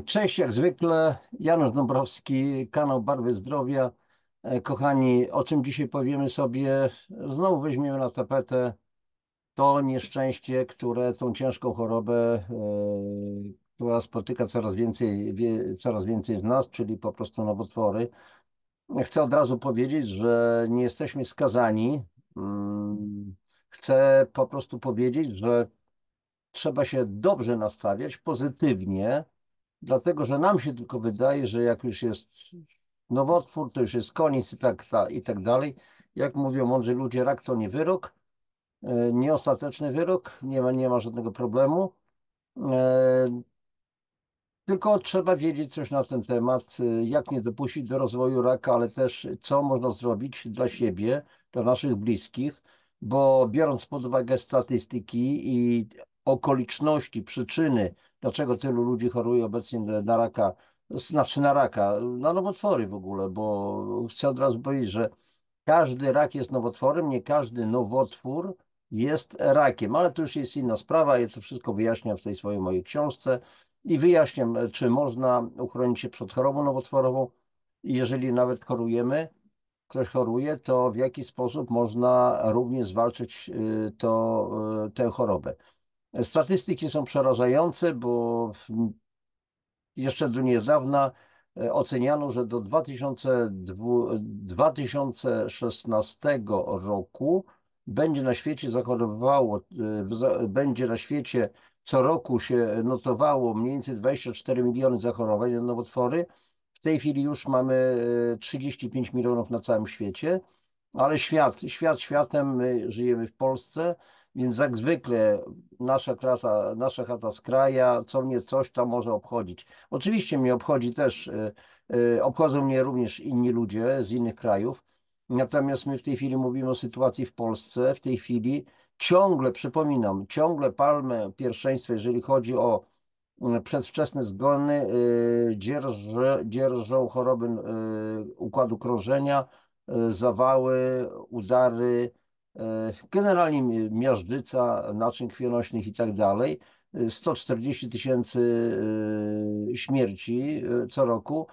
Cześć, jak zwykle, Janusz Dąbrowski, kanał Barwy Zdrowia. Kochani, o czym dzisiaj powiemy sobie? Znowu weźmiemy na tapetę to nieszczęście, tą ciężką chorobę, która spotyka coraz więcej z nas, czyli po prostu nowotwory. Chcę od razu powiedzieć, że nie jesteśmy skazani. Chcę po prostu powiedzieć, że trzeba się dobrze nastawiać, pozytywnie. Dlatego, że nam się tylko wydaje, że jak już jest nowotwór, to już jest koniec i tak dalej. Jak mówią mądrzy ludzie, rak to nie wyrok, nie ostateczny wyrok, nie ma żadnego problemu. E, Tylko trzeba wiedzieć coś na ten temat, jak nie dopuścić do rozwoju raka, ale też co można zrobić dla siebie, dla naszych bliskich, bo biorąc pod uwagę statystyki i okoliczności, przyczyny, dlaczego tylu ludzi choruje obecnie na raka, znaczy na raka, na nowotwory w ogóle, bo chcę od razu powiedzieć, że każdy rak jest nowotworem, nie każdy nowotwór jest rakiem, ale to już jest inna sprawa. Ja to wszystko wyjaśniam w tej swojej mojej książce i wyjaśniam, czy można uchronić się przed chorobą nowotworową. I jeżeli nawet chorujemy, ktoś choruje, to w jaki sposób można również zwalczyć tę chorobę. Statystyki są przerażające, bo jeszcze do niedawna oceniano, że do 2016 roku będzie na świecie będzie na świecie co roku się notowało mniej więcej 24 miliony zachorowań na nowotwory. W tej chwili już mamy 35 milionów na całym świecie, ale świat światem, my żyjemy w Polsce, więc jak zwykle nasza chata z kraja, co mnie coś tam może obchodzić. Oczywiście mnie obchodzi też, obchodzą mnie również inni ludzie z innych krajów, natomiast my w tej chwili mówimy o sytuacji w Polsce. W tej chwili ciągle, przypominam, ciągle palmę pierwszeństwa, jeżeli chodzi o przedwczesne zgony, dzierżą choroby układu krążenia, zawały, udary, generalnie miażdżyca naczyń krwionośnych i tak dalej. 140 000 śmierci co roku.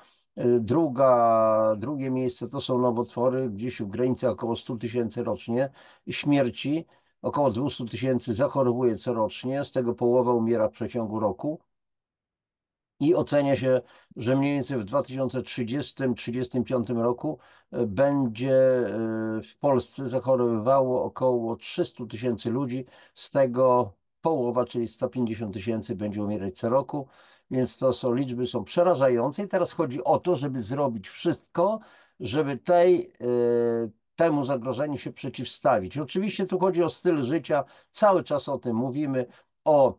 Drugie miejsce to są nowotwory, gdzieś w granicach około 100 000 rocznie śmierci. Około 200 000 zachorowuje corocznie, z tego połowa umiera w przeciągu roku. I ocenia się, że mniej więcej w 2030-2035 roku będzie w Polsce zachorowywało około 300 000 ludzi, z tego połowa, czyli 150 000 będzie umierać co roku, więc liczby są przerażające i teraz chodzi o to, żeby zrobić wszystko, żeby temu zagrożeniu się przeciwstawić. Oczywiście tu chodzi o styl życia, cały czas o tym mówimy, o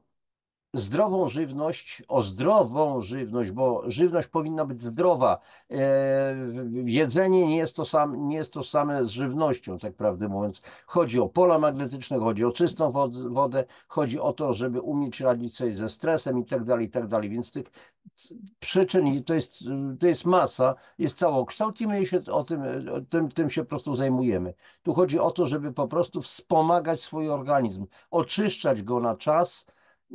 zdrową żywność, bo żywność powinna być zdrowa. Jedzenie nie jest to same z żywnością, tak prawdę mówiąc. Chodzi o pola magnetyczne, chodzi o czystą wodę, chodzi o to, żeby umieć radzić sobie ze stresem i tak dalej, i tak dalej. Więc tych przyczyn, i to jest masa, jest całokształt i my się tym się po prostu zajmujemy. Tu chodzi o to, żeby po prostu wspomagać swój organizm, oczyszczać go na czas,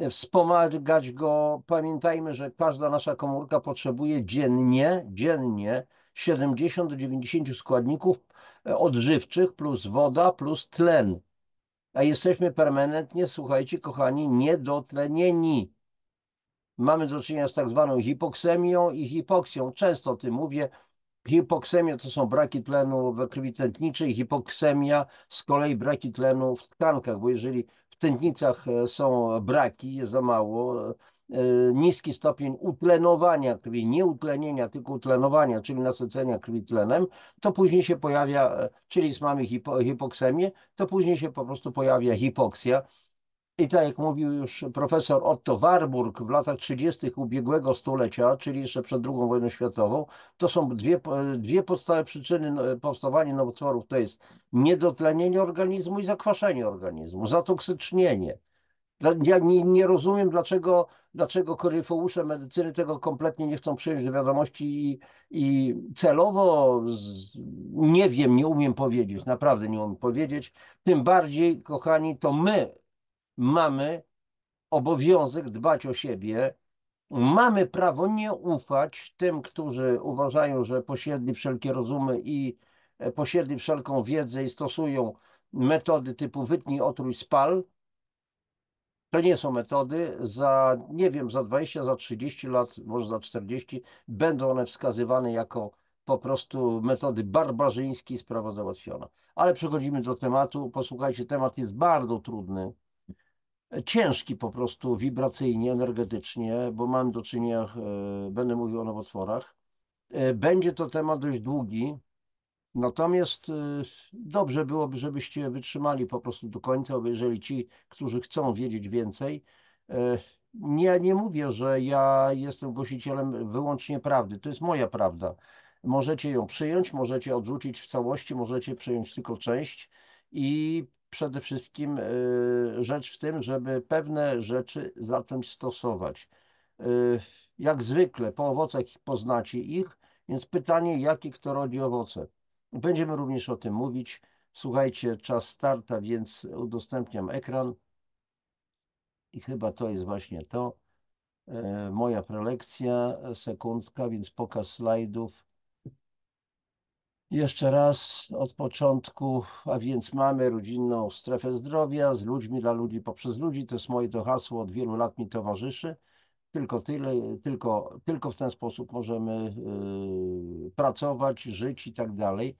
wspomagać go. Pamiętajmy, że każda nasza komórka potrzebuje dziennie 70 do 90 składników odżywczych plus woda plus tlen. A jesteśmy permanentnie, słuchajcie, kochani, niedotlenieni. Mamy do czynienia z tak zwaną hipoksemią i hipoksją. Często o tym mówię. Hipoksemia to są braki tlenu we krwi tętniczej, hipoksemia z kolei braki tlenu w tkankach, bo jeżeli w tętnicach są braki, jest za mało, niski stopień utlenowania krwi, nie utlenienia, tylko utlenowania, czyli nasycenia krwi tlenem, to później się pojawia, czyli mamy hipoksemię, to później się po prostu pojawia hipoksja. I tak jak mówił już profesor Otto Warburg w latach 30. ubiegłego stulecia, czyli jeszcze przed II wojną światową, to są dwie podstawowe przyczyny powstawania nowotworów. To jest niedotlenienie organizmu i zakwaszenie organizmu, zatoksycznienie. Ja nie rozumiem, dlaczego koryfeusze medycyny tego kompletnie nie chcą przyjąć do wiadomości i celowo nie wiem, nie umiem powiedzieć, naprawdę nie umiem powiedzieć. Tym bardziej, kochani, to my mamy obowiązek dbać o siebie, Mamy prawo nie ufać tym, którzy uważają, że posiedli wszelkie rozumy i posiedli wszelką wiedzę i stosują metody typu wytnij, otruj, spal. To nie są metody. Za, nie wiem, za 20, za 30 lat, może za 40, będą one wskazywane jako po prostu metody barbarzyńskie i sprawa załatwiona. Ale przechodzimy do tematu. Posłuchajcie, temat jest bardzo trudny, ciężki po prostu wibracyjnie, energetycznie, bo mam do czynienia, będę mówił o nowotworach. Będzie to temat dość długi, natomiast dobrze byłoby, żebyście wytrzymali po prostu do końca, obejrzeli ci, którzy chcą wiedzieć więcej. Nie mówię, że ja jestem głosicielem wyłącznie prawdy. To jest moja prawda. Możecie ją przyjąć, możecie odrzucić w całości, możecie przyjąć tylko część i przede wszystkim rzecz w tym, żeby pewne rzeczy zacząć stosować. Jak zwykle po owocach poznacie ich, więc pytanie, jakie kto rodzi owoce. Będziemy również o tym mówić. Słuchajcie, czas starta, więc udostępniam ekran i chyba to jest właśnie to. Moja prelekcja, sekundka, więc pokaz slajdów. Jeszcze raz od początku, a więc mamy rodzinną strefę zdrowia z ludźmi, dla ludzi, poprzez ludzi. To jest moje to hasło, od wielu lat mi towarzyszy. Tylko tyle, tylko w ten sposób możemy pracować, żyć i tak dalej.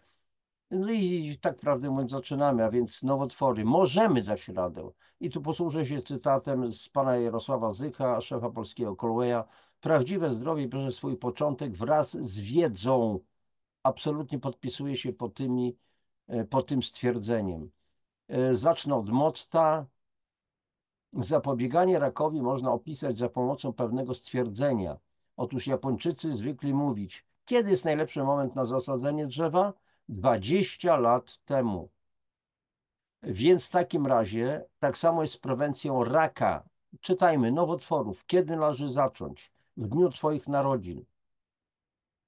No i tak prawdę mówiąc zaczynamy, a więc nowotwory. Możemy dać radę. I tu posłużę się cytatem z pana Jarosława Zycha, szefa polskiego Colwaya. Prawdziwe zdrowie bierze swój początek wraz z wiedzą. Absolutnie podpisuję się po tym stwierdzeniem. Zacznę od motta. Zapobieganie rakowi można opisać za pomocą pewnego stwierdzenia. Otóż Japończycy zwykli mówić, kiedy jest najlepszy moment na zasadzenie drzewa? 20 lat temu. Więc w takim razie tak samo jest z prewencją raka. Czytajmy, nowotworów. Kiedy należy zacząć? W dniu Twoich narodzin.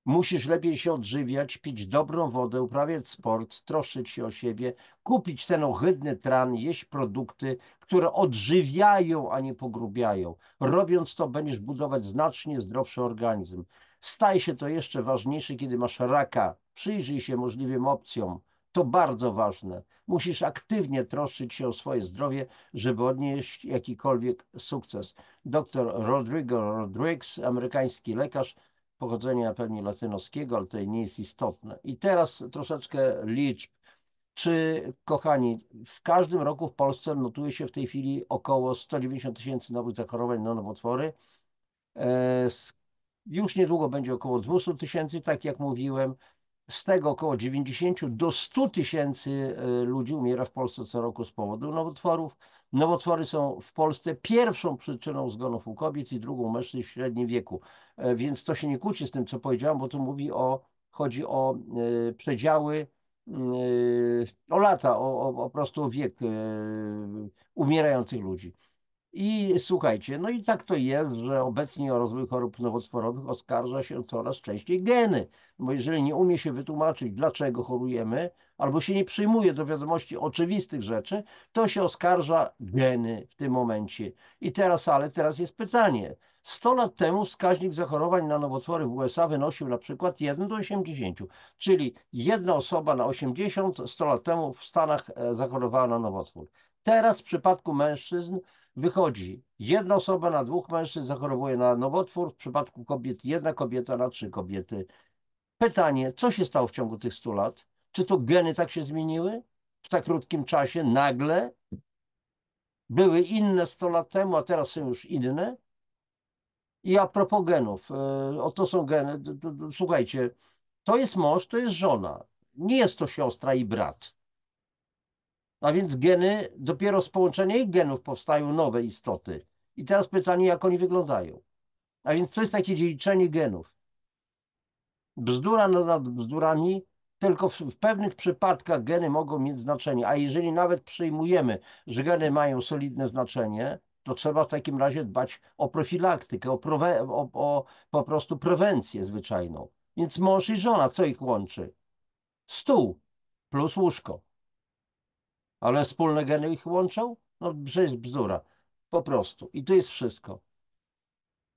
Musisz lepiej się odżywiać, pić dobrą wodę, uprawiać sport, troszczyć się o siebie, kupić ten ohydny tran, jeść produkty, które odżywiają, a nie pogrubiają. Robiąc to, będziesz budować znacznie zdrowszy organizm. Staje się to jeszcze ważniejsze, kiedy masz raka. Przyjrzyj się możliwym opcjom. To bardzo ważne. Musisz aktywnie troszczyć się o swoje zdrowie, żeby odnieść jakikolwiek sukces. Dr Rodrigo Rodriguez, amerykański lekarz, pochodzenia pewnie latynoskiego, ale to nie jest istotne. I teraz troszeczkę liczb. Czy, kochani, w każdym roku w Polsce notuje się w tej chwili około 190 tysięcy nowych zachorowań na nowotwory. Już niedługo będzie około 200 tysięcy, tak jak mówiłem. Z tego około 90 do 100 tysięcy ludzi umiera w Polsce co roku z powodu nowotworów. Nowotwory są w Polsce pierwszą przyczyną zgonów u kobiet i drugą u mężczyzn w średnim wieku. Więc to się nie kłóci z tym, co powiedziałem, bo tu chodzi o przedziały, o lata, po prostu wiek umierających ludzi. I słuchajcie, no i tak to jest, że obecnie o rozwój chorób nowotworowych oskarża się coraz częściej geny. Bo jeżeli nie umie się wytłumaczyć, dlaczego chorujemy, albo się nie przyjmuje do wiadomości oczywistych rzeczy, to się oskarża geny w tym momencie. Ale teraz jest pytanie. 100 lat temu wskaźnik zachorowań na nowotwory w USA wynosił na przykład 1 do 80, czyli jedna osoba na 80 100 lat temu w Stanach zachorowała na nowotwór. Teraz w przypadku mężczyzn wychodzi, jedna osoba na dwóch mężczyzn zachorowuje na nowotwór, w przypadku kobiet jedna kobieta na trzy kobiety. Pytanie, co się stało w ciągu tych 100 lat? Czy to geny tak się zmieniły? W tak krótkim czasie nagle były inne 100 lat temu, a teraz są już inne? I a propos genów, oto są geny, słuchajcie, to jest mąż, to jest żona, nie jest to siostra i brat. A więc geny, dopiero z połączenia ich genów powstają nowe istoty. I teraz pytanie, jak oni wyglądają. A więc co jest takie dziedziczenie genów? Bzdura nad bzdurami, tylko w pewnych przypadkach geny mogą mieć znaczenie. A jeżeli nawet przyjmujemy, że geny mają solidne znaczenie, to trzeba w takim razie dbać o profilaktykę, po prostu prewencję zwyczajną. Więc mąż i żona, co ich łączy? Stół plus łóżko. Ale wspólne geny ich łączą? No, przecież bzdura. Po prostu. I to jest wszystko.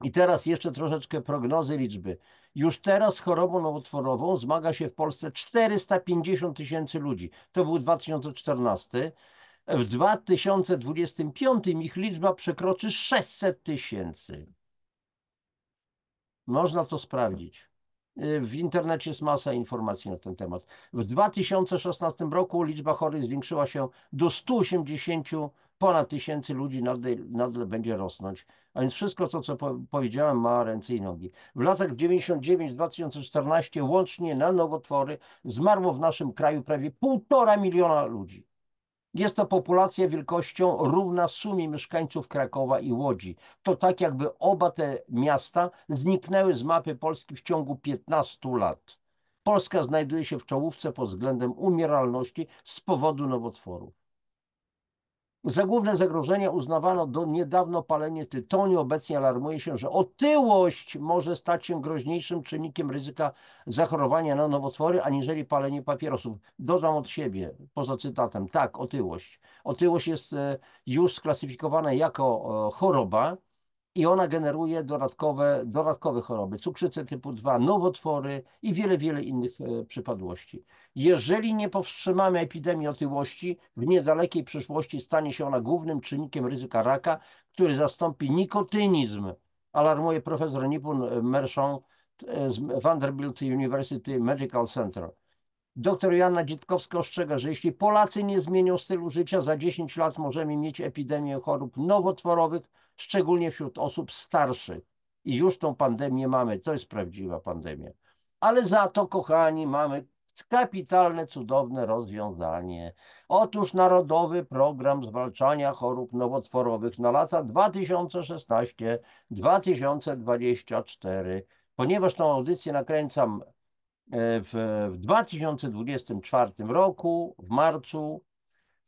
I teraz jeszcze troszeczkę prognozy, liczby. Już teraz z chorobą nowotworową zmaga się w Polsce 450 tysięcy ludzi. To był 2014. W 2025 ich liczba przekroczy 600 tysięcy. Można to sprawdzić. W internecie jest masa informacji na ten temat. W 2016 roku liczba chorych zwiększyła się do 180 ponad tysięcy ludzi, nadal będzie rosnąć. A więc wszystko to, co powiedziałem, ma ręce i nogi. W latach 99-2014 łącznie na nowotwory zmarło w naszym kraju prawie 1,5 miliona ludzi. Jest to populacja wielkością równa sumie mieszkańców Krakowa i Łodzi. To tak, jakby oba te miasta zniknęły z mapy Polski w ciągu 15 lat. Polska znajduje się w czołówce pod względem umieralności z powodu nowotworów. Za główne zagrożenia uznawano do niedawno palenie tytoniu. Obecnie alarmuje się, że otyłość może stać się groźniejszym czynnikiem ryzyka zachorowania na nowotwory, aniżeli palenie papierosów. Dodam od siebie, poza cytatem, tak, otyłość. Otyłość jest już sklasyfikowana jako choroba i ona generuje dodatkowe choroby, cukrzycę typu 2, nowotwory i wiele innych przypadłości. Jeżeli nie powstrzymamy epidemii otyłości, w niedalekiej przyszłości stanie się ona głównym czynnikiem ryzyka raka, który zastąpi nikotynizm, alarmuje profesor Nipun Mershon z Vanderbilt University Medical Center. Doktor Joanna Dzitkowska ostrzega, że jeśli Polacy nie zmienią stylu życia, za 10 lat możemy mieć epidemię chorób nowotworowych, szczególnie wśród osób starszych. I już tą pandemię mamy, to jest prawdziwa pandemia. Ale za to, kochani, mamy kapitalne, cudowne rozwiązanie. Otóż Narodowy Program Zwalczania Chorób Nowotworowych na lata 2016-2024. Ponieważ tą audycję nakręcam w 2024 roku, w marcu.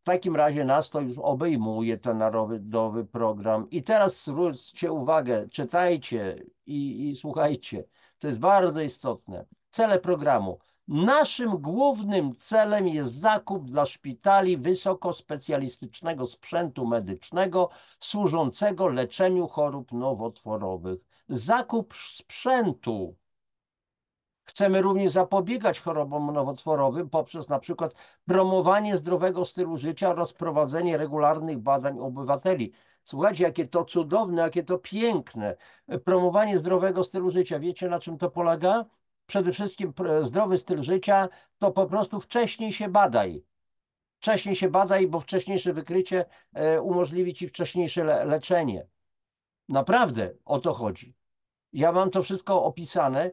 W takim razie nas to już obejmuje ten narodowy program. I teraz zwróćcie uwagę, czytajcie i słuchajcie. To jest bardzo istotne. Cele programu. Naszym głównym celem jest zakup dla szpitali wysokospecjalistycznego sprzętu medycznego służącego leczeniu chorób nowotworowych. Zakup sprzętu. Chcemy również zapobiegać chorobom nowotworowym poprzez na przykład promowanie zdrowego stylu życia oraz prowadzenie regularnych badań obywateli. Słuchajcie, jakie to cudowne, jakie to piękne. Promowanie zdrowego stylu życia. Wiecie, na czym to polega? Przede wszystkim zdrowy styl życia to po prostu wcześniej się badaj. Wcześniej się badaj, bo wcześniejsze wykrycie umożliwi ci wcześniejsze leczenie. Naprawdę o to chodzi. Ja mam to wszystko opisane,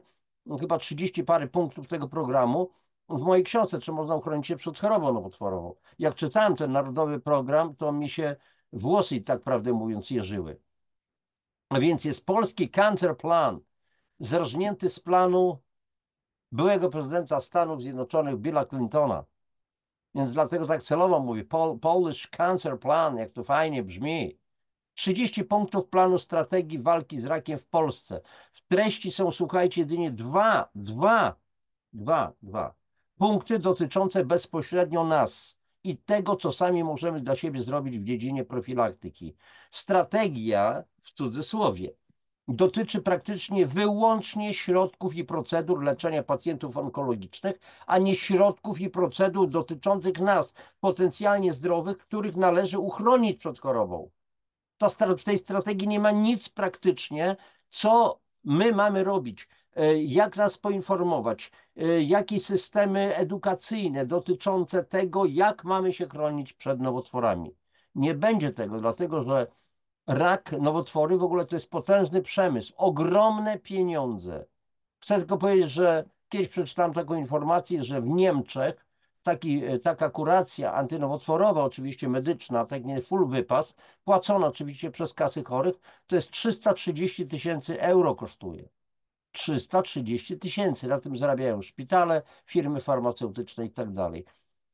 chyba 30 parę punktów tego programu w mojej książce, czy można uchronić się przed chorobą nowotworową. Jak czytałem ten narodowy program, to mi się włosy, tak prawdę mówiąc, jeżyły. A więc jest polski Cancer Plan, zerżnięty z planu byłego prezydenta Stanów Zjednoczonych Billa Clintona. Więc dlatego tak celowo mówię, Polish Cancer Plan, jak to fajnie brzmi. 30 punktów planu strategii walki z rakiem w Polsce. W treści są, słuchajcie, jedynie dwa punkty dotyczące bezpośrednio nas i tego, co sami możemy dla siebie zrobić w dziedzinie profilaktyki. Strategia, w cudzysłowie, dotyczy praktycznie wyłącznie środków i procedur leczenia pacjentów onkologicznych, a nie środków i procedur dotyczących nas, potencjalnie zdrowych, których należy uchronić przed chorobą. W tej strategii nie ma nic praktycznie, co my mamy robić, jak nas poinformować, jakie systemy edukacyjne dotyczące tego, jak mamy się chronić przed nowotworami. Nie będzie tego, dlatego że rak, nowotwory w ogóle to jest potężny przemysł, ogromne pieniądze. Chcę tylko powiedzieć, że kiedyś przeczytałem taką informację, że w Niemczech taka kuracja antynowotworowa, oczywiście medyczna, tak nie full wypas, płacona oczywiście przez kasy chorych, to jest 330 tysięcy euro kosztuje. 330 tysięcy, na tym zarabiają szpitale, firmy farmaceutyczne i tak dalej.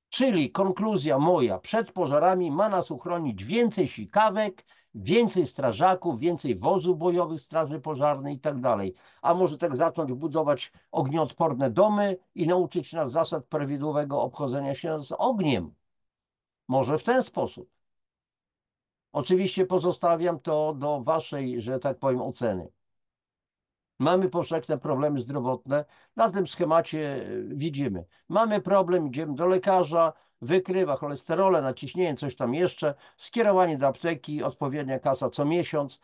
Czyli konkluzja moja, przed pożarami ma nas uchronić więcej sikawek, więcej strażaków, więcej wozów bojowych straży pożarnej i tak dalej. A może tak zacząć budować ognioodporne domy i nauczyć nas zasad prawidłowego obchodzenia się z ogniem. Może w ten sposób. Oczywiście pozostawiam to do waszej, że tak powiem, oceny. Mamy powszechne problemy zdrowotne. Na tym schemacie widzimy. Mamy problem, idziemy do lekarza, wykrywa cholesterolę, naciśnienie, coś tam jeszcze, skierowanie do apteki, odpowiednia kasa co miesiąc.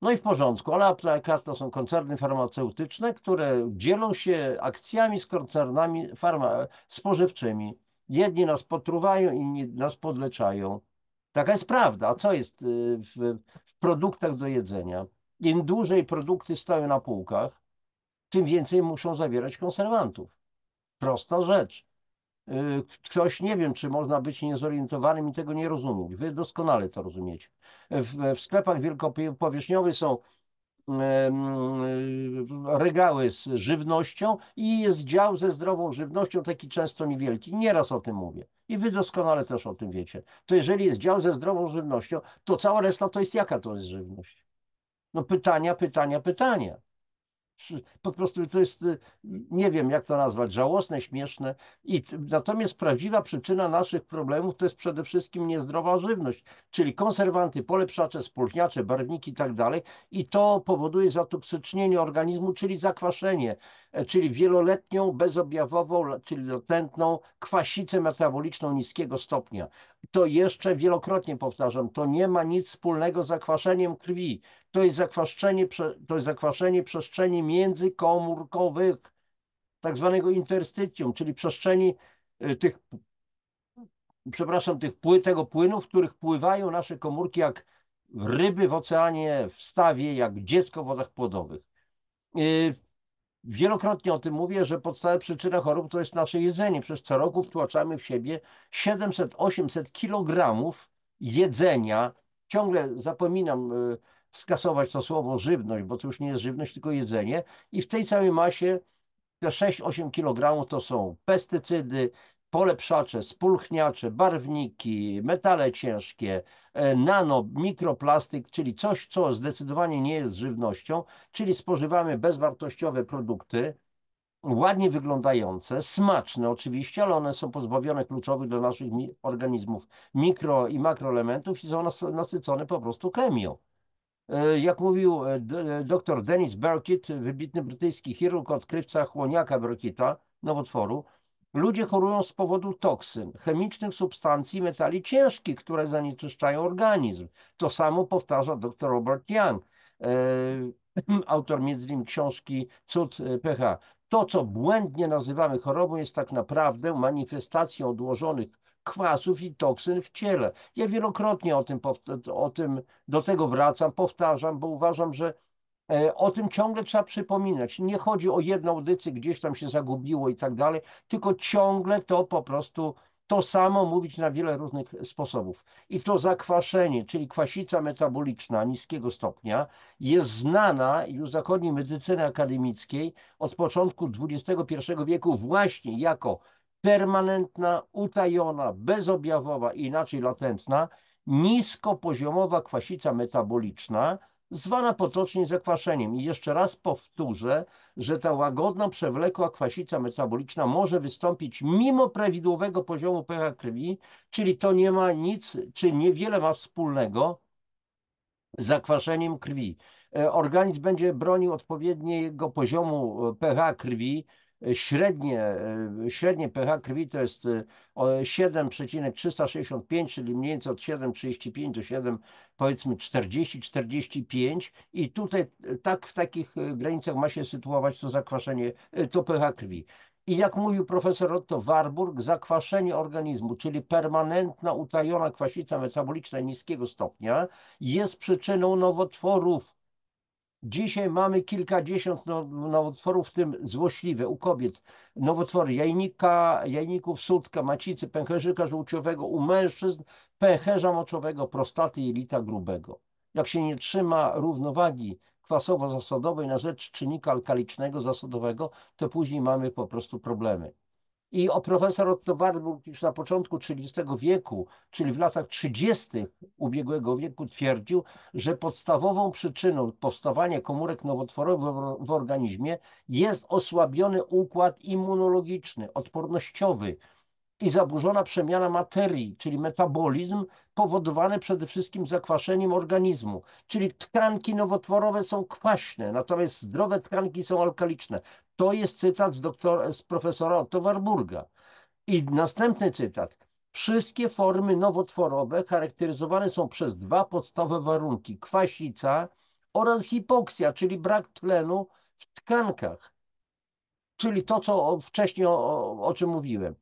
No i w porządku, ale apteka to są koncerny farmaceutyczne, które dzielą się akcjami z koncernami spożywczymi. Jedni nas potruwają, inni nas podleczają. Taka jest prawda. A co jest w produktach do jedzenia? Im dłużej produkty stoją na półkach, tym więcej muszą zawierać konserwantów. Prosta rzecz. Ktoś, nie wiem, czy można być niezorientowanym i tego nie rozumieć. Wy doskonale to rozumiecie. W sklepach wielkopowierzchniowych są regały z żywnością i jest dział ze zdrową żywnością, taki często niewielki. Nieraz o tym mówię. I wy doskonale też o tym wiecie. To jeżeli jest dział ze zdrową żywnością, to cała reszta to jest jaka to jest żywność? No pytania, pytania, pytania. Po prostu to jest, nie wiem jak to nazwać, żałosne, śmieszne. Natomiast prawdziwa przyczyna naszych problemów to jest przede wszystkim niezdrowa żywność, czyli konserwanty, polepszacze, spulchniacze, barwniki i tak dalej. I to powoduje zatoksycznienie organizmu, czyli zakwaszenie, czyli wieloletnią, bezobjawową, czyli latentną kwasicę metaboliczną niskiego stopnia. To jeszcze wielokrotnie powtarzam, to nie ma nic wspólnego z zakwaszeniem krwi. To jest zakwaszenie przestrzeni międzykomórkowych, tak zwanego interstycjum, czyli przestrzeni tych, przepraszam, tego płynu, w których pływają nasze komórki jak ryby w oceanie, w stawie, jak dziecko w wodach płodowych. Wielokrotnie o tym mówię, że podstawowa przyczyna chorób to jest nasze jedzenie. Przez co roku wtłaczamy w siebie 700-800 kg jedzenia. Ciągle zapominam skasować to słowo żywność, bo to już nie jest żywność, tylko jedzenie. I w tej całej masie te 6-8 kg to są pestycydy, polepszacze, spulchniacze, barwniki, metale ciężkie, nano, mikroplastik, czyli coś, co zdecydowanie nie jest żywnością, czyli spożywamy bezwartościowe produkty, ładnie wyglądające, smaczne oczywiście, ale one są pozbawione kluczowych dla naszych organizmów mikro i makroelementów i są nasycone po prostu chemią. Jak mówił dr Dennis Burkitt, wybitny brytyjski chirurg, odkrywca chłoniaka Burkitta, nowotworu, ludzie chorują z powodu toksyn, chemicznych substancji, metali ciężkich, które zanieczyszczają organizm. To samo powtarza dr Robert Young, autor między innymi książki Cud pH. To, co błędnie nazywamy chorobą, jest tak naprawdę manifestacją odłożonych kwasów i toksyn w ciele. Ja wielokrotnie o tym do tego wracam, powtarzam, bo uważam, że o tym ciągle trzeba przypominać. Nie chodzi o jedną audycję, gdzieś tam się zagubiło i tak dalej, tylko ciągle to po prostu to samo mówić na wiele różnych sposobów. I to zakwaszenie, czyli kwasica metaboliczna niskiego stopnia, jest znana już w zachodniej medycyny akademickiej od początku XXI wieku właśnie jako permanentna, utajona, bezobjawowa, inaczej latentna, niskopoziomowa kwasica metaboliczna, zwana potocznie zakwaszeniem. I jeszcze raz powtórzę, że ta łagodna, przewlekła kwasica metaboliczna może wystąpić mimo prawidłowego poziomu pH krwi, czyli to nie ma nic, czy niewiele ma wspólnego z zakwaszeniem krwi. Organizm będzie bronił odpowiedniego poziomu pH krwi. Średnie pH krwi to jest 7,365, czyli mniej więcej od 7,35 do 7, powiedzmy 40-45 i tutaj tak w takich granicach ma się sytuować to zakwaszenie, to pH krwi. I jak mówił profesor Otto Warburg, zakwaszenie organizmu, czyli permanentna, utajona kwasica metaboliczna niskiego stopnia, jest przyczyną nowotworów. Dzisiaj mamy kilkadziesiąt nowotworów, w tym złośliwe u kobiet. Nowotwory jajnika, jajników, sutka, macicy, pęcherzyka żółciowego, u mężczyzn pęcherza moczowego, prostaty i jelita grubego. Jak się nie trzyma równowagi kwasowo-zasadowej na rzecz czynnika alkalicznego zasadowego, to później mamy po prostu problemy. I profesor Otto Warburg już na początku XX wieku, czyli w latach 30. ubiegłego wieku, twierdził, że podstawową przyczyną powstawania komórek nowotworowych w organizmie jest osłabiony układ immunologiczny, odpornościowy. i zaburzona przemiana materii, czyli metabolizm powodowany przede wszystkim zakwaszeniem organizmu. Czyli tkanki nowotworowe są kwaśne, natomiast zdrowe tkanki są alkaliczne. To jest cytat z profesora Otto Warburga. I następny cytat. Wszystkie formy nowotworowe charakteryzowane są przez dwa podstawowe warunki: kwasica oraz hipoksja, czyli brak tlenu w tkankach, czyli to, co wcześniej o czym mówiłem.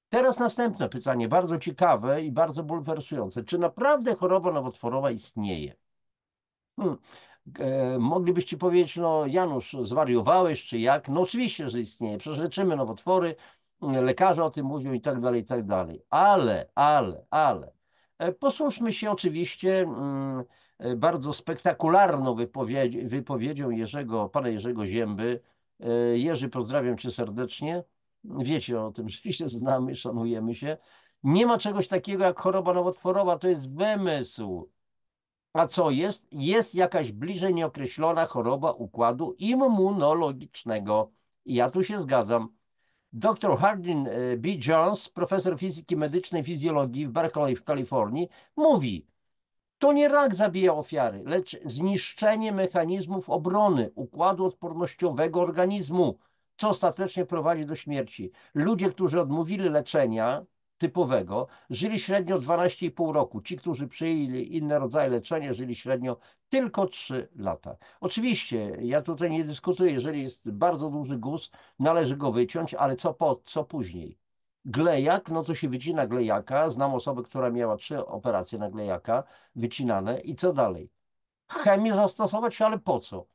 Teraz następne pytanie, bardzo ciekawe i bardzo bulwersujące. Czy naprawdę choroba nowotworowa istnieje? Hmm. Moglibyście powiedzieć, no Janusz, zwariowałeś, czy jak? No oczywiście, że istnieje. Przecież leczymy nowotwory, lekarze o tym mówią i tak dalej, i tak dalej. Ale. Posłuszmy się oczywiście bardzo spektakularną wypowiedzią pana Jerzego Zięby. Jerzy, pozdrawiam cię serdecznie. Wiecie o tym, że się znamy, szanujemy się. Nie ma czegoś takiego jak choroba nowotworowa, to jest wymysł. A co jest? Jest jakaś bliżej nieokreślona choroba układu immunologicznego. I ja tu się zgadzam. Dr Hardin B. Jones, profesor fizyki medycznej fizjologii w Berkeley w Kalifornii, mówi: to nie rak zabija ofiary, lecz zniszczenie mechanizmów obrony układu odpornościowego organizmu, co ostatecznie prowadzi do śmierci. Ludzie, którzy odmówili leczenia typowego, żyli średnio 12,5 roku. Ci, którzy przyjęli inne rodzaje leczenia, żyli średnio tylko 3 lata. Oczywiście, ja tutaj nie dyskutuję, jeżeli jest bardzo duży guz, należy go wyciąć, ale co później? Glejak, no to się wycina glejaka. Znam osobę, która miała 3 operacje na glejaka wycinane. I co dalej? Chemię zastosować, ale po co?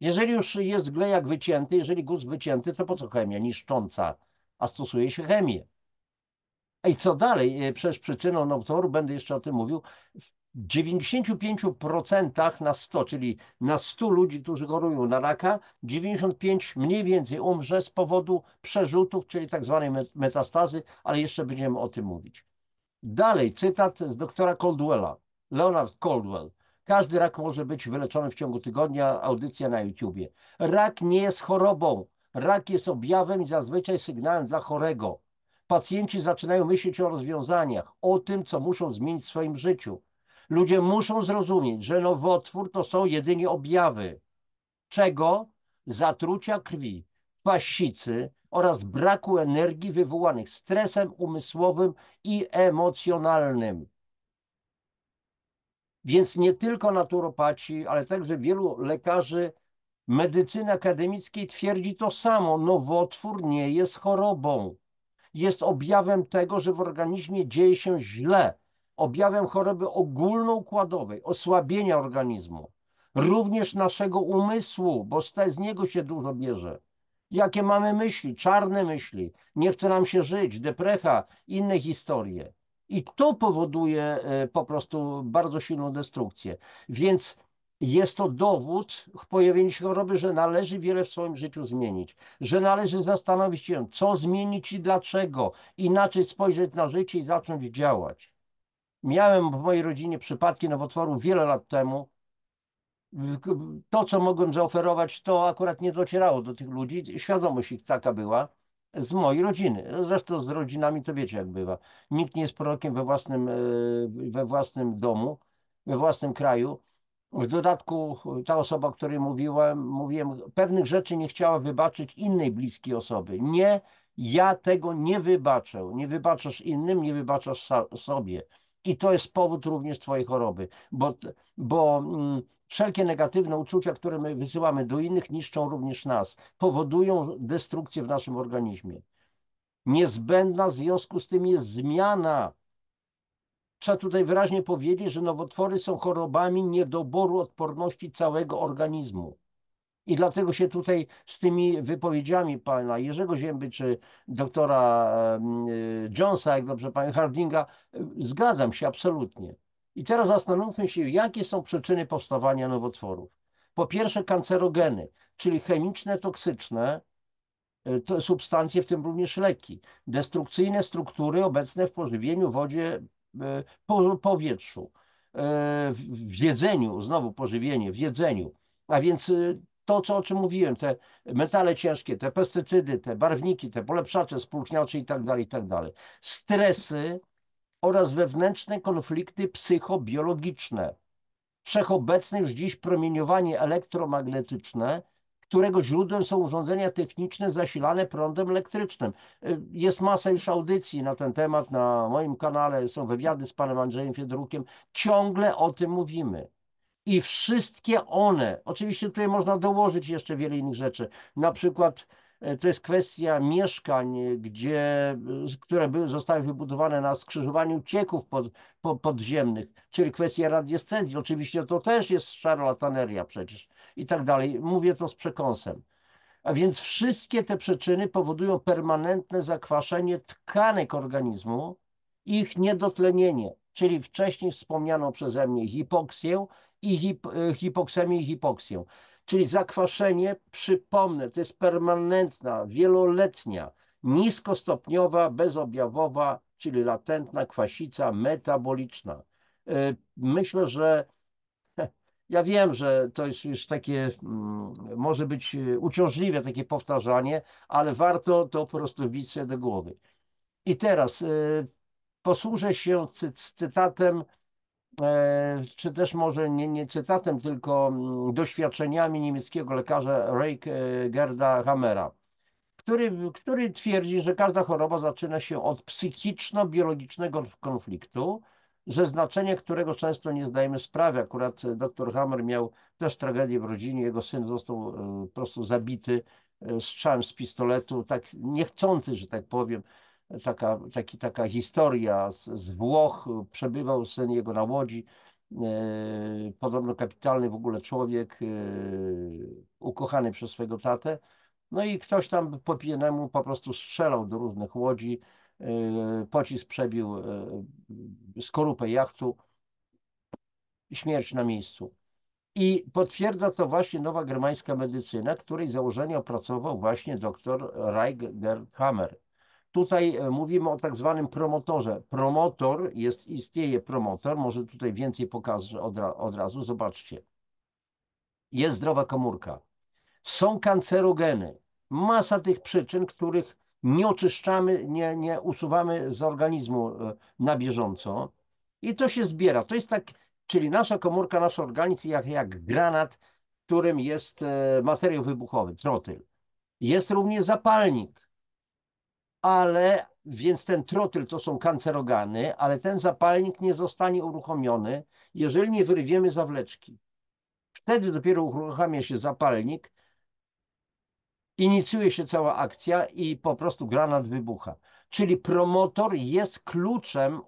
Jeżeli już jest glejak wycięty, jeżeli guz wycięty, to po co chemia niszcząca? A stosuje się chemię. I co dalej? Przecież przyczyną nowotworu, będę jeszcze o tym mówił, w 95% na 100, czyli na 100 ludzi, którzy chorują na raka, 95 mniej więcej umrze z powodu przerzutów, czyli tak zwanej metastazy, ale jeszcze będziemy o tym mówić. Dalej, cytat z doktora Caldwella, Leonard Caldwell. Każdy rak może być wyleczony w ciągu tygodnia, audycja na YouTubie. Rak nie jest chorobą. Rak jest objawem i zazwyczaj sygnałem dla chorego. Pacjenci zaczynają myśleć o rozwiązaniach, o tym, co muszą zmienić w swoim życiu. Ludzie muszą zrozumieć, że nowotwór to są jedynie objawy. Czego? Zatrucia krwi, kwasicy oraz braku energii wywołanych stresem umysłowym i emocjonalnym. Więc nie tylko naturopaci, ale także wielu lekarzy medycyny akademickiej twierdzi to samo. Nowotwór nie jest chorobą. Jest objawem tego, że w organizmie dzieje się źle. Objawem choroby ogólnoukładowej, osłabienia organizmu. Również naszego umysłu, bo z niego się dużo bierze. Jakie mamy myśli? Czarne myśli. Nie chce nam się żyć, deprecha, inne historie. I to powoduje po prostu bardzo silną destrukcję. Więc jest to dowód pojawienia się choroby, że należy wiele w swoim życiu zmienić, że należy zastanowić się, co zmienić i dlaczego, inaczej spojrzeć na życie i zacząć działać. Miałem w mojej rodzinie przypadki nowotworu wiele lat temu. To, co mogłem zaoferować, to akurat nie docierało do tych ludzi. Świadomość ich taka była z mojej rodziny. Zresztą z rodzinami to wiecie, jak bywa. Nikt nie jest prorokiem we własnym domu, we własnym kraju. W dodatku ta osoba, o której mówiłem, pewnych rzeczy nie chciała wybaczyć innej bliskiej osoby. Nie, ja tego nie wybaczę. Nie wybaczasz innym, nie wybaczasz sobie. I to jest powód również twojej choroby, bo wszelkie negatywne uczucia, które my wysyłamy do innych, niszczą również nas, powodują destrukcję w naszym organizmie. Niezbędna w związku z tym jest zmiana. Trzeba tutaj wyraźnie powiedzieć, że nowotwory są chorobami niedoboru odporności całego organizmu. I dlatego się tutaj z tymi wypowiedziami pana Jerzego Zięby czy doktora Jonesa, jak dobrze pamiętam, Hardinga, zgadzam się absolutnie. I teraz zastanówmy się, jakie są przyczyny powstawania nowotworów. Po pierwsze, kancerogeny, czyli chemiczne, toksyczne substancje, w tym również leki, destrukcyjne struktury obecne w pożywieniu, wodzie, powietrzu, w jedzeniu, znowu pożywienie, w jedzeniu. A więc to, o czym mówiłem, te metale ciężkie, te pestycydy, te barwniki, te polepszacze, spróchniacze i tak dalej, i tak dalej. Stresy oraz wewnętrzne konflikty psychobiologiczne. Wszechobecne już dziś promieniowanie elektromagnetyczne, którego źródłem są urządzenia techniczne zasilane prądem elektrycznym. Jest masa już audycji na ten temat na moim kanale, są wywiady z panem Andrzejem Fiedrukiem. Ciągle o tym mówimy. I wszystkie one, oczywiście tutaj można dołożyć jeszcze wiele innych rzeczy, na przykład to jest kwestia mieszkań, które zostały wybudowane na skrzyżowaniu cieków podziemnych, czyli kwestia radiescezji, oczywiście to też jest szarlataneria przecież i tak dalej, mówię to z przekąsem. A więc wszystkie te przyczyny powodują permanentne zakwaszenie tkanek organizmu, ich niedotlenienie, czyli wcześniej wspomnianą przeze mnie hipoksję hipoksemię i hipoksję. Czyli zakwaszenie, przypomnę, to jest permanentna, wieloletnia, niskostopniowa, bezobjawowa, czyli latentna kwasica metaboliczna. Myślę, że ja wiem, że to jest już takie, może być uciążliwe takie powtarzanie, ale warto to po prostu wbić sobie do głowy. I teraz posłużę się cytatem, czy też może nie cytatem, tylko doświadczeniami niemieckiego lekarza Gerda Hammera, który twierdzi, że każda choroba zaczyna się od psychiczno-biologicznego konfliktu, że znaczenie którego często nie zdajemy sprawy. Akurat dr Hammer miał też tragedię w rodzinie, jego syn został po prostu zabity strzałem z pistoletu, tak niechcący, że tak powiem. Taka historia z Włoch, przebywał syn jego na łodzi, podobno kapitalny w ogóle człowiek, ukochany przez swego tatę. No i ktoś tam po pijanemu po prostu strzelał do różnych łodzi, pocisk przebił skorupę jachtu, śmierć na miejscu. I potwierdza to właśnie nowa germańska medycyna, której założenie opracował właśnie dr Reinhard Hammer. Tutaj mówimy o tak zwanym promotorze. Promotor, istnieje promotor, może tutaj więcej pokażę od razu, zobaczcie. Jest zdrowa komórka. Są kancerogeny. Masa tych przyczyn, których nie oczyszczamy, nie usuwamy z organizmu na bieżąco. I to się zbiera. To jest tak, czyli nasza komórka, nasz organizm jak granat, w którym jest materiał wybuchowy, trotyl. Jest również zapalnik, więc ten trotyl to są kancerogeny, ale ten zapalnik nie zostanie uruchomiony, jeżeli nie wyrwiemy zawleczki. Wtedy dopiero uruchamia się zapalnik, inicjuje się cała akcja i po prostu granat wybucha. Czyli promotor jest kluczem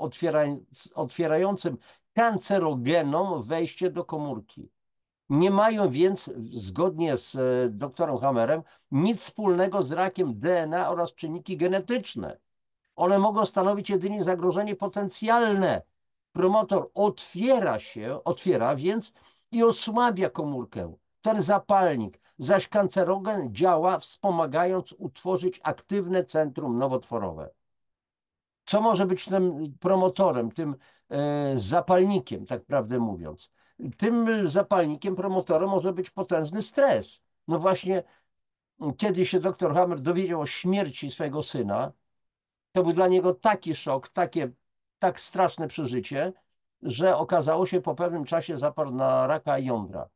otwierającym kancerogenom wejście do komórki. Nie mają więc, zgodnie z doktorem Hammerem, nic wspólnego z rakiem DNA oraz czynniki genetyczne. One mogą stanowić jedynie zagrożenie potencjalne. Promotor otwiera więc i osłabia komórkę, ten zapalnik, zaś kancerogen działa wspomagając utworzyć aktywne centrum nowotworowe. Co może być tym promotorem, tym zapalnikiem, tak prawdę mówiąc? Tym zapalnikiem, promotorem może być potężny stres. No właśnie, kiedy się dr Hammer dowiedział o śmierci swojego syna, to był dla niego taki szok, tak straszne przeżycie, że okazało się po pewnym czasie zaparł na raka jądra.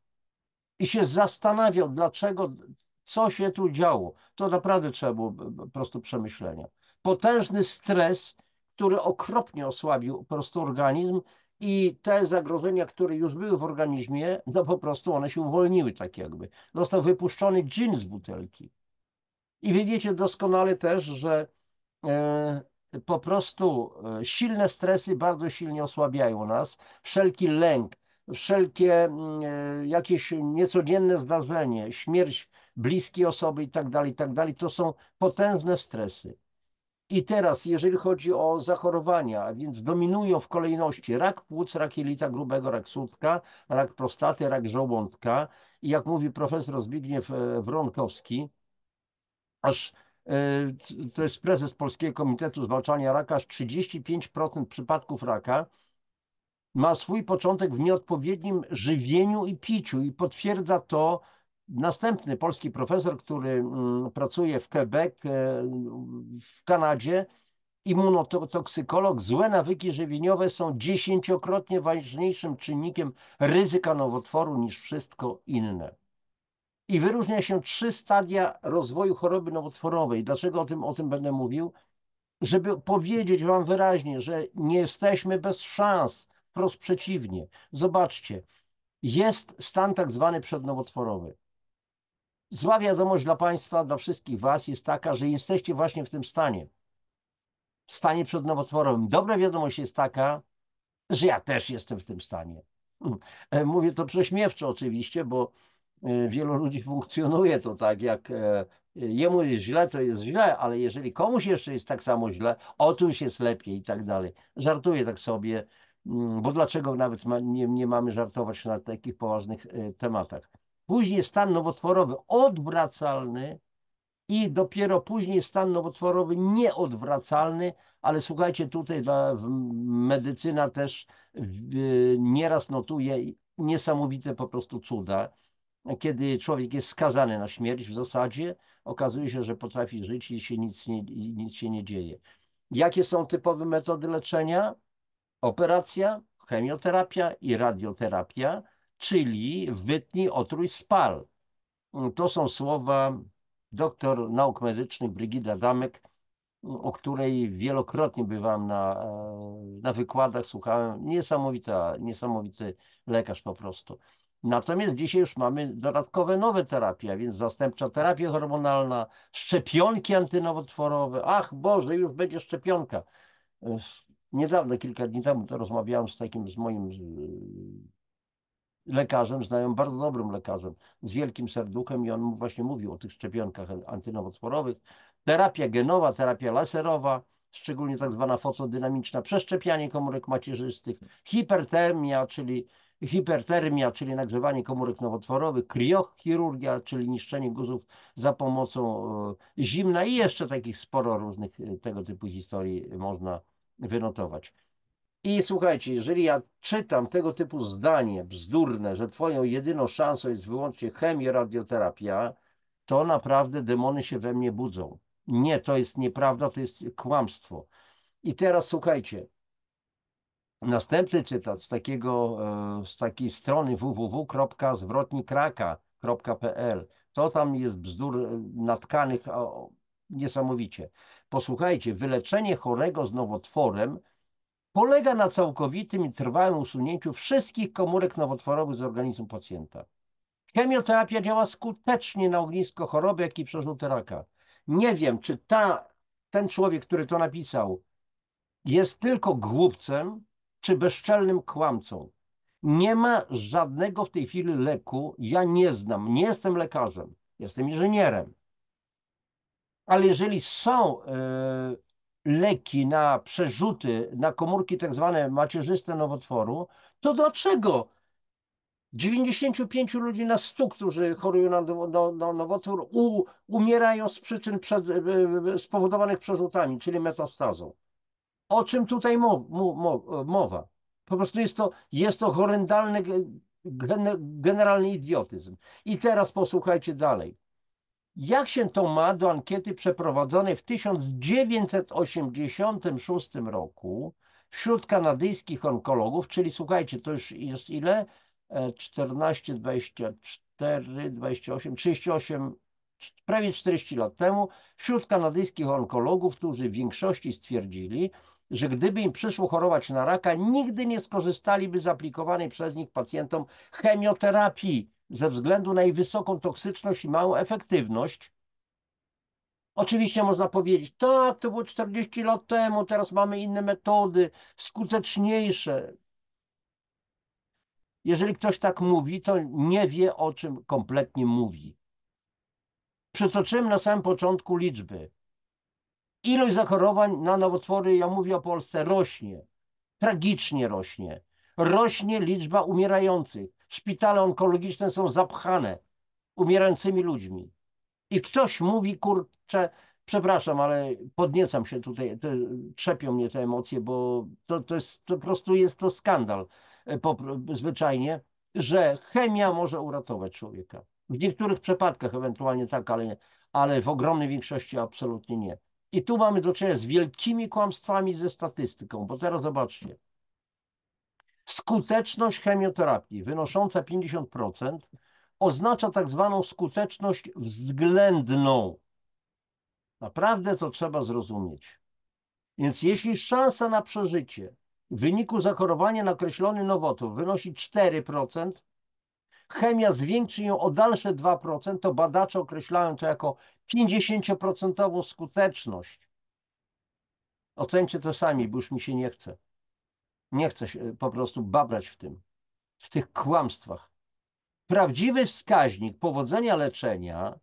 I się zastanawiał, dlaczego, co się tu działo. To naprawdę trzeba było po prostu przemyślenia. Potężny stres, który okropnie osłabił po prostu organizm i te zagrożenia, które już były w organizmie, no po prostu one się uwolniły tak jakby. Został wypuszczony dżin z butelki. I wy wiecie doskonale też, że po prostu silne stresy bardzo silnie osłabiają nas. Wszelki lęk, wszelkie jakieś niecodzienne zdarzenie, śmierć bliskiej osoby i tak dalej, to są potężne stresy. I teraz, jeżeli chodzi o zachorowania, a więc dominują w kolejności rak płuc, rak jelita grubego, rak sutka, rak prostaty, rak żołądka. I jak mówi profesor Zbigniew Wronkowski, to jest prezes Polskiego Komitetu Zwalczania Raka, aż 35% przypadków raka ma swój początek w nieodpowiednim żywieniu i piciu i potwierdza to następny polski profesor, który pracuje w Quebec, w Kanadzie, immunotoksykolog, złe nawyki żywieniowe są 10-krotnie ważniejszym czynnikiem ryzyka nowotworu niż wszystko inne. I wyróżnia się 3 stadia rozwoju choroby nowotworowej. Dlaczego o tym będę mówił? Żeby powiedzieć wam wyraźnie, że nie jesteśmy bez szans, wprost przeciwnie. Zobaczcie, jest stan tak zwany przednowotworowy. Zła wiadomość dla państwa, dla wszystkich was jest taka, że jesteście właśnie w tym stanie. W stanie przednowotworowym. Dobra wiadomość jest taka, że ja też jestem w tym stanie. Mówię to prześmiewczo oczywiście, bo wielu ludzi funkcjonuje to tak, jak jemu jest źle, to jest źle, ale jeżeli komuś jeszcze jest tak samo źle, o to już jest lepiej i tak dalej. Żartuję tak sobie, bo dlaczego nawet nie mamy żartować na takich poważnych tematach. Później stan nowotworowy odwracalny i dopiero później stan nowotworowy nieodwracalny, ale słuchajcie, tutaj medycyna też nieraz notuje niesamowite po prostu cuda. Kiedy człowiek jest skazany na śmierć, w zasadzie okazuje się, że potrafi żyć i się nic się nie dzieje. Jakie są typowe metody leczenia? Operacja, chemioterapia i radioterapia, czyli wytnij, otruj, spal. To są słowa doktor nauk medycznych Brygida Adamek, o której wielokrotnie bywałem na wykładach, słuchałem. Niesamowity lekarz po prostu. Natomiast dzisiaj już mamy dodatkowe nowe terapie, a więc zastępcza terapia hormonalna, szczepionki antynowotworowe. Ach Boże, już będzie szczepionka. Niedawno, kilka dni temu to rozmawiałem z moim lekarzem, znają bardzo dobrym lekarzem, z wielkim serduchem i on właśnie mówił o tych szczepionkach antynowotworowych. Terapia genowa, terapia laserowa, szczególnie tak zwana fotodynamiczna, przeszczepianie komórek macierzystych, hipertermia, czyli nagrzewanie komórek nowotworowych, kriochirurgia, czyli niszczenie guzów za pomocą zimna i jeszcze takich sporo różnych tego typu historii można wynotować. I słuchajcie, jeżeli ja czytam tego typu zdanie bzdurne, że twoją jedyną szansą jest wyłącznie chemioradioterapia, to naprawdę demony się we mnie budzą. Nie, to jest nieprawda, to jest kłamstwo. I teraz słuchajcie, następny cytat z takiej strony www.zwrotnikraka.pl. To tam jest bzdur natkanych niesamowicie. Posłuchajcie, wyleczenie chorego z nowotworem polega na całkowitym i trwałym usunięciu wszystkich komórek nowotworowych z organizmu pacjenta. Chemioterapia działa skutecznie na ognisko choroby, jak i przerzuty raka. Nie wiem, czy ten człowiek, który to napisał, jest tylko głupcem, czy bezczelnym kłamcą. Nie ma żadnego w tej chwili leku, ja nie znam, nie jestem lekarzem, jestem inżynierem. Ale jeżeli są leki na przerzuty, na komórki tak zwane macierzyste nowotworu, to dlaczego 95 ludzi na 100, którzy chorują na nowotwór, umierają z przyczyn spowodowanych przerzutami, czyli metastazą? O czym tutaj mowa? Po prostu jest to horrendalny, generalny idiotyzm. I teraz posłuchajcie dalej. Jak się to ma do ankiety przeprowadzonej w 1986 roku wśród kanadyjskich onkologów, czyli słuchajcie, to już jest ile? 14, 24, 28, 38, prawie 40 lat temu, wśród kanadyjskich onkologów, którzy w większości stwierdzili, że gdyby im przyszło chorować na raka, nigdy nie skorzystaliby z aplikowanej przez nich pacjentom chemioterapii ze względu na jej wysoką toksyczność i małą efektywność. Oczywiście można powiedzieć, tak, to było 40 lat temu, teraz mamy inne metody, skuteczniejsze. Jeżeli ktoś tak mówi, to nie wie, o czym kompletnie mówi. Przytoczyłem na samym początku liczby. Ilość zachorowań na nowotwory, ja mówię o Polsce, rośnie. Tragicznie rośnie. Rośnie liczba umierających. Szpitale onkologiczne są zapchane umierającymi ludźmi. I ktoś mówi, kurczę, przepraszam, ale podniecam się tutaj, trzepią mnie te emocje, bo to po prostu jest to skandal zwyczajnie, że chemia może uratować człowieka. W niektórych przypadkach ewentualnie tak, ale w ogromnej większości absolutnie nie. I tu mamy do czynienia z wielkimi kłamstwami ze statystyką, bo teraz zobaczcie. Skuteczność chemioterapii wynosząca 50% oznacza tak zwaną skuteczność względną. Naprawdę to trzeba zrozumieć. Więc jeśli szansa na przeżycie w wyniku zachorowania na określony nowotwór wynosi 4%, chemia zwiększy ją o dalsze 2%, to badacze określają to jako 50% skuteczność. Ocencie to sami, bo już mi się nie chce. Nie chcę się po prostu babrać w tych kłamstwach. Prawdziwy wskaźnik powodzenia leczenia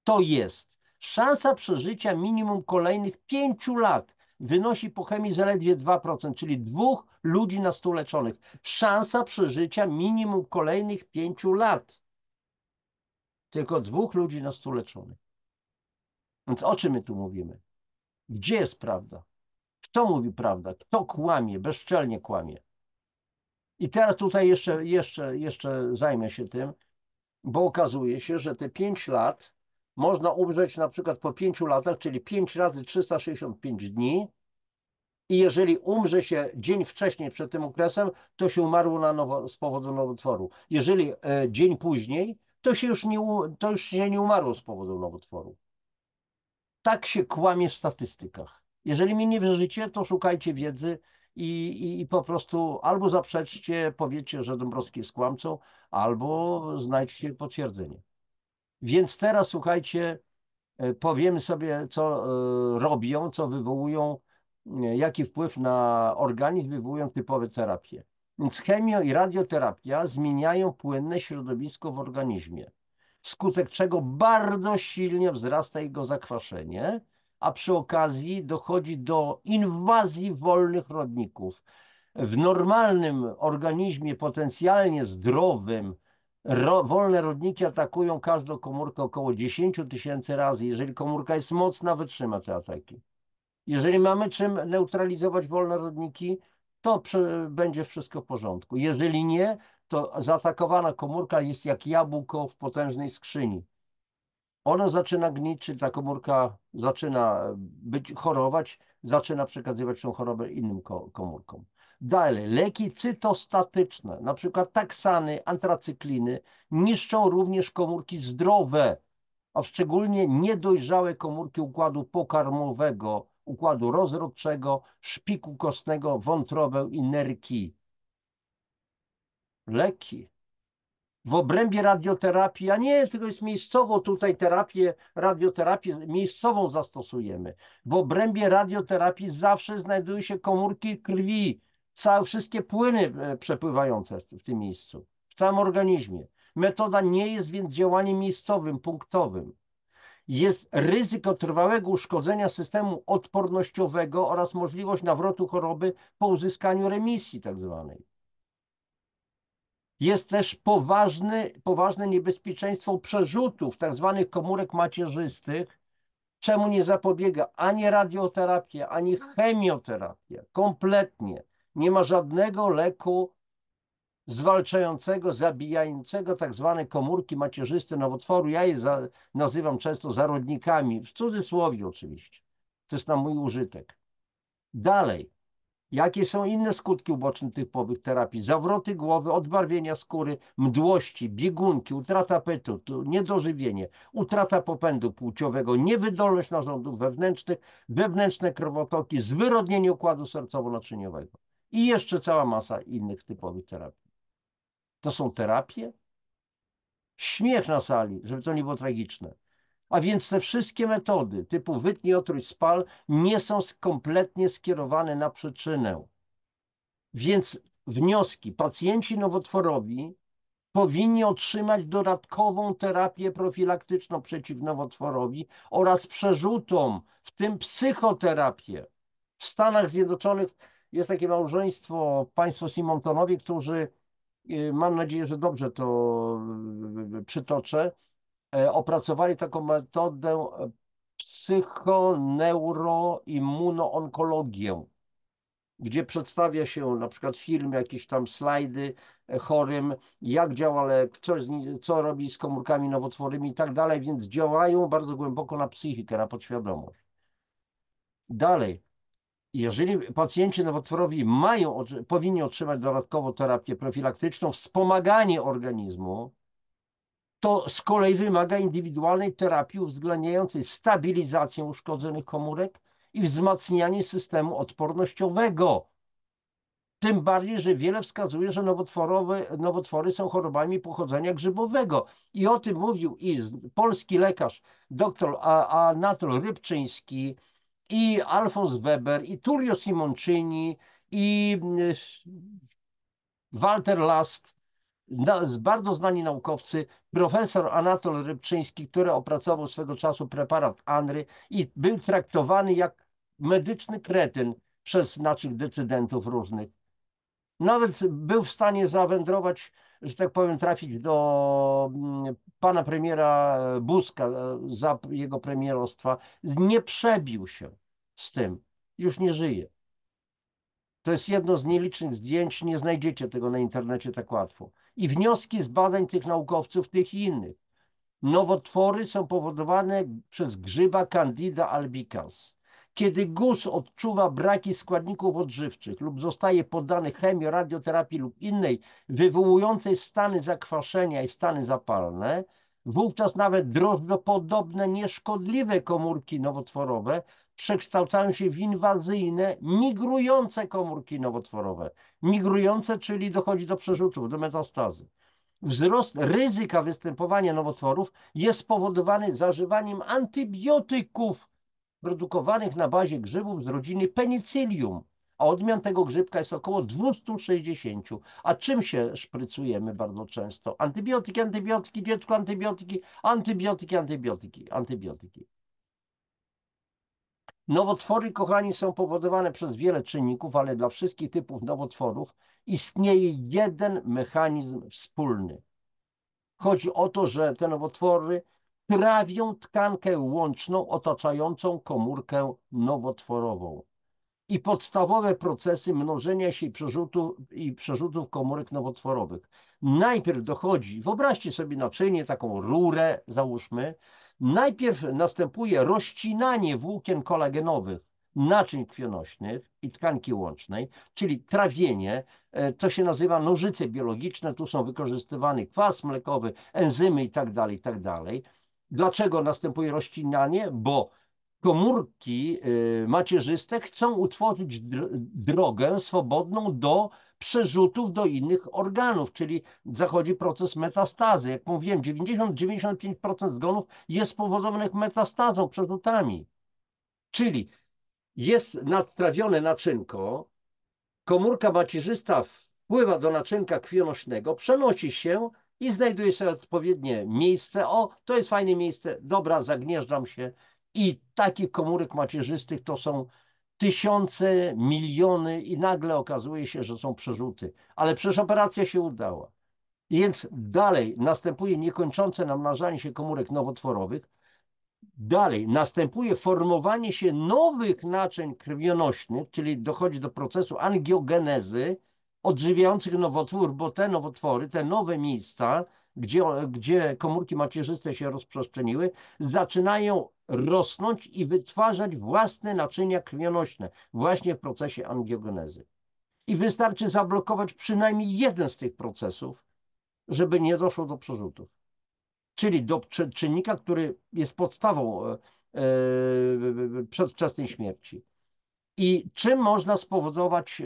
to jest szansa przeżycia minimum kolejnych 5 lat. Wynosi po chemii zaledwie 2%, czyli 2 ludzi na 100 leczonych. Szansa przeżycia minimum kolejnych 5 lat. Tylko 2 ludzi na 100 leczonych. Więc o czym my tu mówimy? Gdzie jest prawda? Kto mówi prawdę? Kto kłamie? Bezczelnie kłamie. I teraz tutaj jeszcze zajmę się tym, bo okazuje się, że te 5 lat można umrzeć na przykład po 5 latach, czyli 5 razy 365 dni. I jeżeli umrze się dzień wcześniej przed tym okresem, to się umarło z powodu nowotworu. Jeżeli dzień później, to już się nie umarło z powodu nowotworu. Tak się kłamie w statystykach. Jeżeli mi nie wierzycie, to szukajcie wiedzy i po prostu albo zaprzeczcie, powiecie, że Dąbrowski jest kłamcą, albo znajdźcie potwierdzenie. Więc teraz słuchajcie, powiemy sobie, co robią, co wywołują, jaki wpływ na organizm wywołują typowe terapie. Więc chemio i radioterapia zmieniają płynne środowisko w organizmie, wskutek czego bardzo silnie wzrasta jego zakwaszenie, a przy okazji dochodzi do inwazji wolnych rodników. W normalnym organizmie, potencjalnie zdrowym, wolne rodniki atakują każdą komórkę około 10 000 razy. Jeżeli komórka jest mocna, wytrzyma te ataki. Jeżeli mamy czym neutralizować wolne rodniki, to będzie wszystko w porządku. Jeżeli nie, to zaatakowana komórka jest jak jabłko w potężnej skrzyni. Ona zaczyna gnić, czy ta komórka zaczyna chorować, zaczyna przekazywać tą chorobę innym komórkom. Dalej, leki cytostatyczne, na przykład taksany, antracykliny, niszczą również komórki zdrowe, a szczególnie niedojrzałe komórki układu pokarmowego, układu rozrodczego, szpiku kostnego, wątrobę i nerki. Leki w obrębie radioterapii, a nie, tylko jest miejscowo tutaj radioterapię miejscową zastosujemy. W obrębie radioterapii zawsze znajdują się komórki krwi, wszystkie płyny przepływające w tym miejscu, w całym organizmie. Metoda nie jest więc działaniem miejscowym, punktowym. Jest ryzyko trwałego uszkodzenia systemu odpornościowego oraz możliwość nawrotu choroby po uzyskaniu remisji tak zwanej. Jest też poważne niebezpieczeństwo przerzutów tzw. komórek macierzystych, czemu nie zapobiega ani radioterapia, ani chemioterapia. Kompletnie. Nie ma żadnego leku zwalczającego, zabijającego tzw. komórki macierzyste nowotworu. Ja je nazywam często zarodnikami, w cudzysłowie oczywiście. To jest na mój użytek. Dalej. Jakie są inne skutki uboczne typowych terapii? Zawroty głowy, odbarwienia skóry, mdłości, biegunki, utrata apetytu, niedożywienie, utrata popędu płciowego, niewydolność narządów wewnętrznych, wewnętrzne krwotoki, zwyrodnienie układu sercowo-naczyniowego i jeszcze cała masa innych typowych terapii. To są terapie? Śmiech na sali, żeby to nie było tragiczne. A więc te wszystkie metody typu wytnij, otruj, spal nie są kompletnie skierowane na przyczynę. Więc wnioski. Pacjenci nowotworowi powinni otrzymać dodatkową terapię profilaktyczną przeciwnowotworowi oraz przerzutom, w tym psychoterapię. W Stanach Zjednoczonych jest takie małżeństwo, państwo Simontonowie, którzy, mam nadzieję, że dobrze to przytoczę, opracowali taką metodę psychoneuroimmunoonkologię, gdzie przedstawia się na przykład film, jakieś tam slajdy chorym, jak działa lek, co robi z komórkami nowotwornymi i tak dalej, więc działają bardzo głęboko na psychikę, na podświadomość. Dalej, jeżeli pacjenci nowotworowi powinni otrzymać dodatkowo terapię profilaktyczną, wspomaganie organizmu, to z kolei wymaga indywidualnej terapii uwzględniającej stabilizację uszkodzonych komórek i wzmacnianie systemu odpornościowego. Tym bardziej, że wiele wskazuje, że nowotwory są chorobami pochodzenia grzybowego. I o tym mówił i polski lekarz dr Anatol Rybczyński, i Alfons Weber, i Tullio Simoncini, i Walter Last, bardzo znani naukowcy, profesor Anatol Rybczyński, który opracował swego czasu preparat Anry i był traktowany jak medyczny kretyn przez naszych decydentów różnych. Nawet był w stanie zawędrować, że tak powiem, trafić do pana premiera Buzka za jego premierostwa. Nie przebił się z tym. Już nie żyje. To jest jedno z nielicznych zdjęć, nie znajdziecie tego na internecie tak łatwo. I wnioski z badań tych naukowców, tych i innych. Nowotwory są powodowane przez grzyba Candida albicans. Kiedy guz odczuwa braki składników odżywczych lub zostaje poddany chemioradioterapii lub innej wywołującej stany zakwaszenia i stany zapalne, wówczas nawet drożdżopodobne, nieszkodliwe komórki nowotworowe przekształcają się w inwazyjne, migrujące komórki nowotworowe. Migrujące, czyli dochodzi do przerzutów, do metastazy. Wzrost ryzyka występowania nowotworów jest spowodowany zażywaniem antybiotyków produkowanych na bazie grzybów z rodziny Penicillium, a odmian tego grzybka jest około 260. A czym się szprycujemy bardzo często? Antybiotyki, antybiotyki, dziecko, antybiotyki, antybiotyki, antybiotyki, antybiotyki. Nowotwory, kochani, są powodowane przez wiele czynników, ale dla wszystkich typów nowotworów istnieje jeden mechanizm wspólny. Chodzi o to, że te nowotwory trawią tkankę łączną otaczającą komórkę nowotworową. I podstawowe procesy mnożenia się i przerzutów komórek nowotworowych. Najpierw dochodzi, wyobraźcie sobie naczynie, taką rurę, załóżmy, najpierw następuje rozcinanie włókien kolagenowych naczyń krwionośnych i tkanki łącznej, czyli trawienie, to się nazywa nożyce biologiczne, tu są wykorzystywany kwas mlekowy, enzymy itd., itd. Dlaczego następuje rozcinanie? Bo komórki macierzyste chcą utworzyć drogę swobodną do przerzutów do innych organów, czyli zachodzi proces metastazy. Jak mówiłem, 90-95% zgonów jest spowodowanych metastazą, przerzutami. Czyli jest nadtrawione naczynko, komórka macierzysta wpływa do naczynka krwionośnego, przenosi się i znajduje sobie odpowiednie miejsce. O, to jest fajne miejsce, dobra, zagnieżdżam się. I takich komórek macierzystych to są tysiące, miliony i nagle okazuje się, że są przerzuty. Ale przecież operacja się udała. Więc dalej następuje niekończące namnażanie się komórek nowotworowych. Dalej następuje formowanie się nowych naczyń krwionośnych, czyli dochodzi do procesu angiogenezy odżywiających nowotwór, bo te nowotwory, te nowe miejsca, gdzie komórki macierzyste się rozprzestrzeniły, zaczynają rosnąć i wytwarzać własne naczynia krwionośne właśnie w procesie angiogenezy. I wystarczy zablokować przynajmniej jeden z tych procesów, żeby nie doszło do przerzutów. Czyli do czynnika, który jest podstawą przedwczesnej śmierci. I czym można spowodować,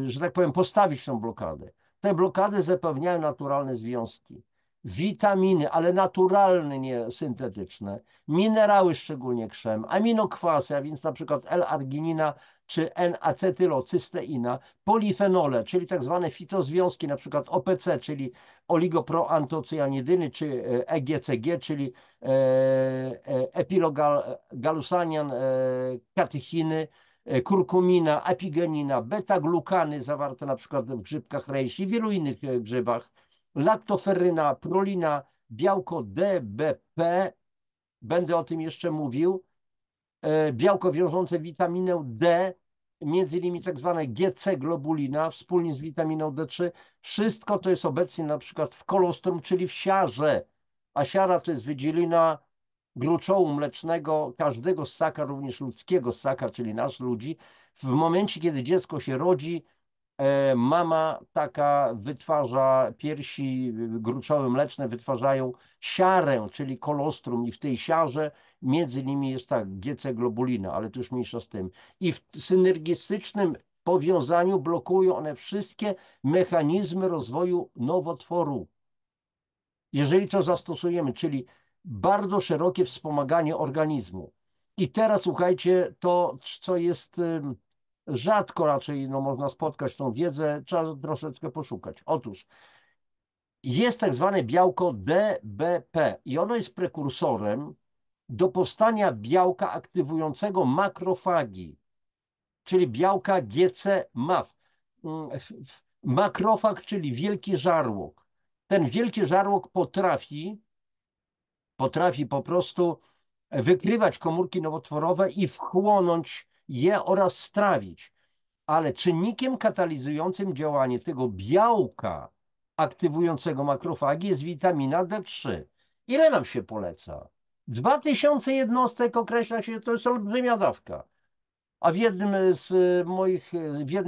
że tak powiem, postawić tą blokadę? Te blokady zapewniają naturalne związki. Witaminy, ale naturalne, nie syntetyczne, minerały, szczególnie krzem, aminokwasy, a więc na przykład L-arginina czy N-acetylocysteina, polifenole, czyli tak zwane fitozwiązki, na przykład OPC, czyli oligoproantocjanidyny, czy EGCG, czyli epilogalusanian, katechiny, kurkumina, apigenina, beta-glukany zawarte na przykład w grzybkach reishi i wielu innych grzybach, laktoferryna, prolina, białko DBP, będę o tym jeszcze mówił, białko wiążące witaminę D, między innymi tak zwane GC-globulina wspólnie z witaminą D3. Wszystko to jest obecnie na przykład w kolostrum, czyli w siarze. A siara to jest wydzielina gruczołu mlecznego każdego ssaka, również ludzkiego ssaka, czyli nasz ludzi. W momencie, kiedy dziecko się rodzi, mama taka wytwarza piersi gruczoły mleczne, wytwarzają siarę, czyli kolostrum i w tej siarze między nimi jest tak GC-globulina, ale to już mniejsza z tym. I w synergistycznym powiązaniu blokują one wszystkie mechanizmy rozwoju nowotworu. Jeżeli to zastosujemy, czyli bardzo szerokie wspomaganie organizmu. I teraz słuchajcie, to co jest rzadko raczej no, można spotkać tą wiedzę, trzeba troszeczkę poszukać. Otóż jest tak zwane białko DBP i ono jest prekursorem do powstania białka aktywującego makrofagi, czyli białka GC-MAF. Makrofag, czyli wielki żarłok. Ten wielki żarłok potrafi po prostu wykrywać komórki nowotworowe i wchłonąć je oraz strawić. Ale czynnikiem katalizującym działanie tego białka aktywującego makrofagi jest witamina D3. Ile nam się poleca? 2000 jednostek określa się, to jest olbrzymia dawka. A w jednej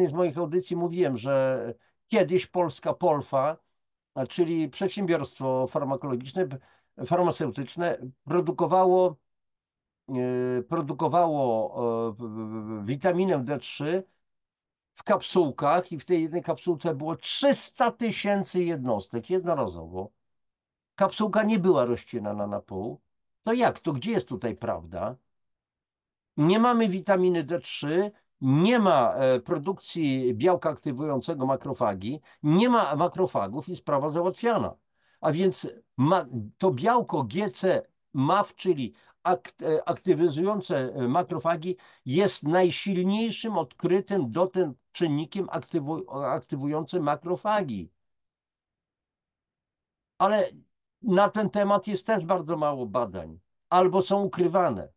z moich audycji mówiłem, że kiedyś polska Polfa, czyli przedsiębiorstwo farmaceutyczne, produkowało witaminę D3 w kapsułkach i w tej jednej kapsułce było 300 tysięcy jednostek jednorazowo. Kapsułka nie była rozcinana na pół. To jak? To gdzie jest tutaj prawda? Nie mamy witaminy D3, nie ma produkcji białka aktywującego makrofagi, nie ma makrofagów i sprawa załatwiana. A więc to białko GC-MAF, czyli aktywizujące makrofagi, jest najsilniejszym odkrytym dotąd czynnikiem aktywującym makrofagi. Ale na ten temat jest też bardzo mało badań, albo są ukrywane.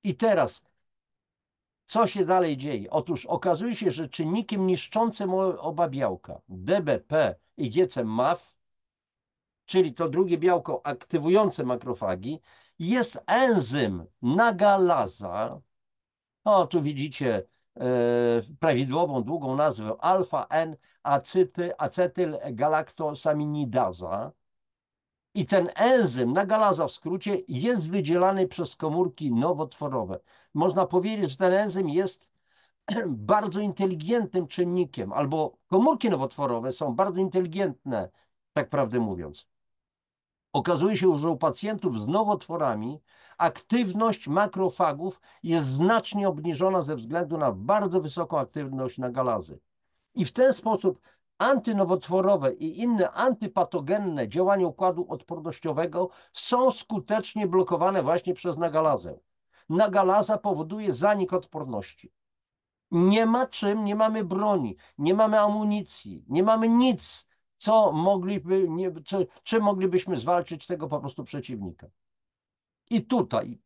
I teraz co się dalej dzieje? Otóż okazuje się, że czynnikiem niszczącym oba białka, DBP i GC-MAF, czyli to drugie białko aktywujące makrofagi, jest enzym nagalaza. O, tu widzicie prawidłową, długą nazwę alfa-N-acetylgalaktosaminidaza. I ten enzym, nagalaza w skrócie, jest wydzielany przez komórki nowotworowe. Można powiedzieć, że ten enzym jest bardzo inteligentnym czynnikiem, albo komórki nowotworowe są bardzo inteligentne, tak prawdę mówiąc. Okazuje się, że u pacjentów z nowotworami aktywność makrofagów jest znacznie obniżona ze względu na bardzo wysoką aktywność nagalazy. I w ten sposób antynowotworowe i inne antypatogenne działania układu odpornościowego są skutecznie blokowane właśnie przez nagalazę. Nagalaza powoduje zanik odporności. Nie ma czym, nie mamy broni, nie mamy amunicji, nie mamy nic, czym moglibyśmy zwalczyć tego po prostu przeciwnika. I tutaj,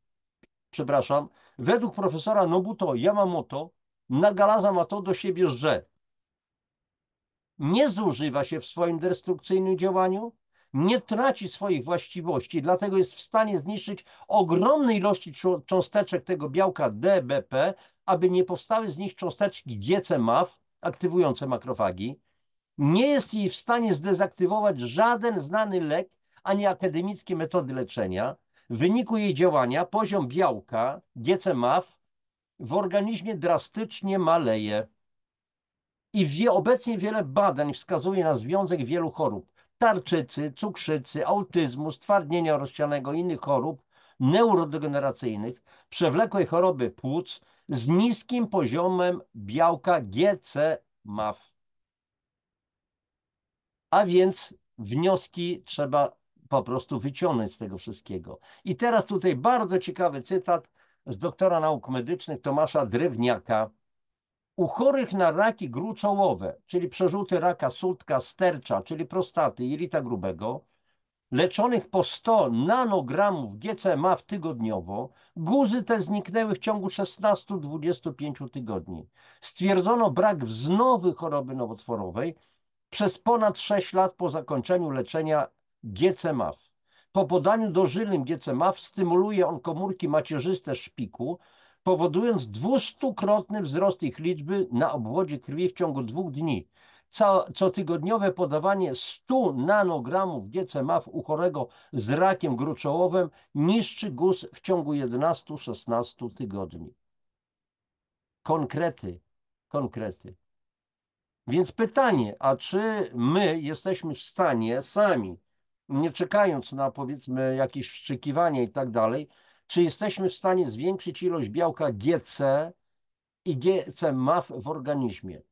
przepraszam, według profesora Nobuto Yamamoto, nagalaza ma to do siebie, że nie zużywa się w swoim destrukcyjnym działaniu, nie traci swoich właściwości, dlatego jest w stanie zniszczyć ogromne ilości cząsteczek tego białka DBP, aby nie powstały z nich cząsteczki GC-MAF, aktywujące makrofagi. Nie jest jej w stanie zdezaktywować żaden znany lek, ani akademickie metody leczenia. W wyniku jej działania poziom białka GC-MAF w organizmie drastycznie maleje. I obecnie wiele badań wskazuje na związek wielu chorób. Tarczycy, cukrzycy, autyzmu, stwardnienia rozsianego i innych chorób neurodegeneracyjnych, przewlekłej choroby płuc z niskim poziomem białka GC-MAF. A więc wnioski trzeba po prostu wyciągnąć z tego wszystkiego. I teraz tutaj bardzo ciekawy cytat z doktora nauk medycznych Tomasza Drewniaka. U chorych na raki gruczołowe, czyli przerzuty raka sutka, stercza, czyli prostaty, jelita grubego, leczonych po 100 nanogramów GCMA tygodniowo, guzy te zniknęły w ciągu 16-25 tygodni. Stwierdzono brak wznowy choroby nowotworowej przez ponad 6 lat po zakończeniu leczenia GCMAF. Po podaniu dożylnym GCMAF stymuluje on komórki macierzyste szpiku, powodując 200-krotny wzrost ich liczby na obwodzie krwi w ciągu 2 dni. Cotygodniowe podawanie 100 nanogramów GCMAF u chorego z rakiem gruczołowym niszczy guz w ciągu 11-16 tygodni. Konkrety, konkrety. Więc pytanie, a czy my jesteśmy w stanie sami, nie czekając na powiedzmy jakieś wstrzykiwania i tak dalej, czy jesteśmy w stanie zwiększyć ilość białka GC i GC-MAF w organizmie?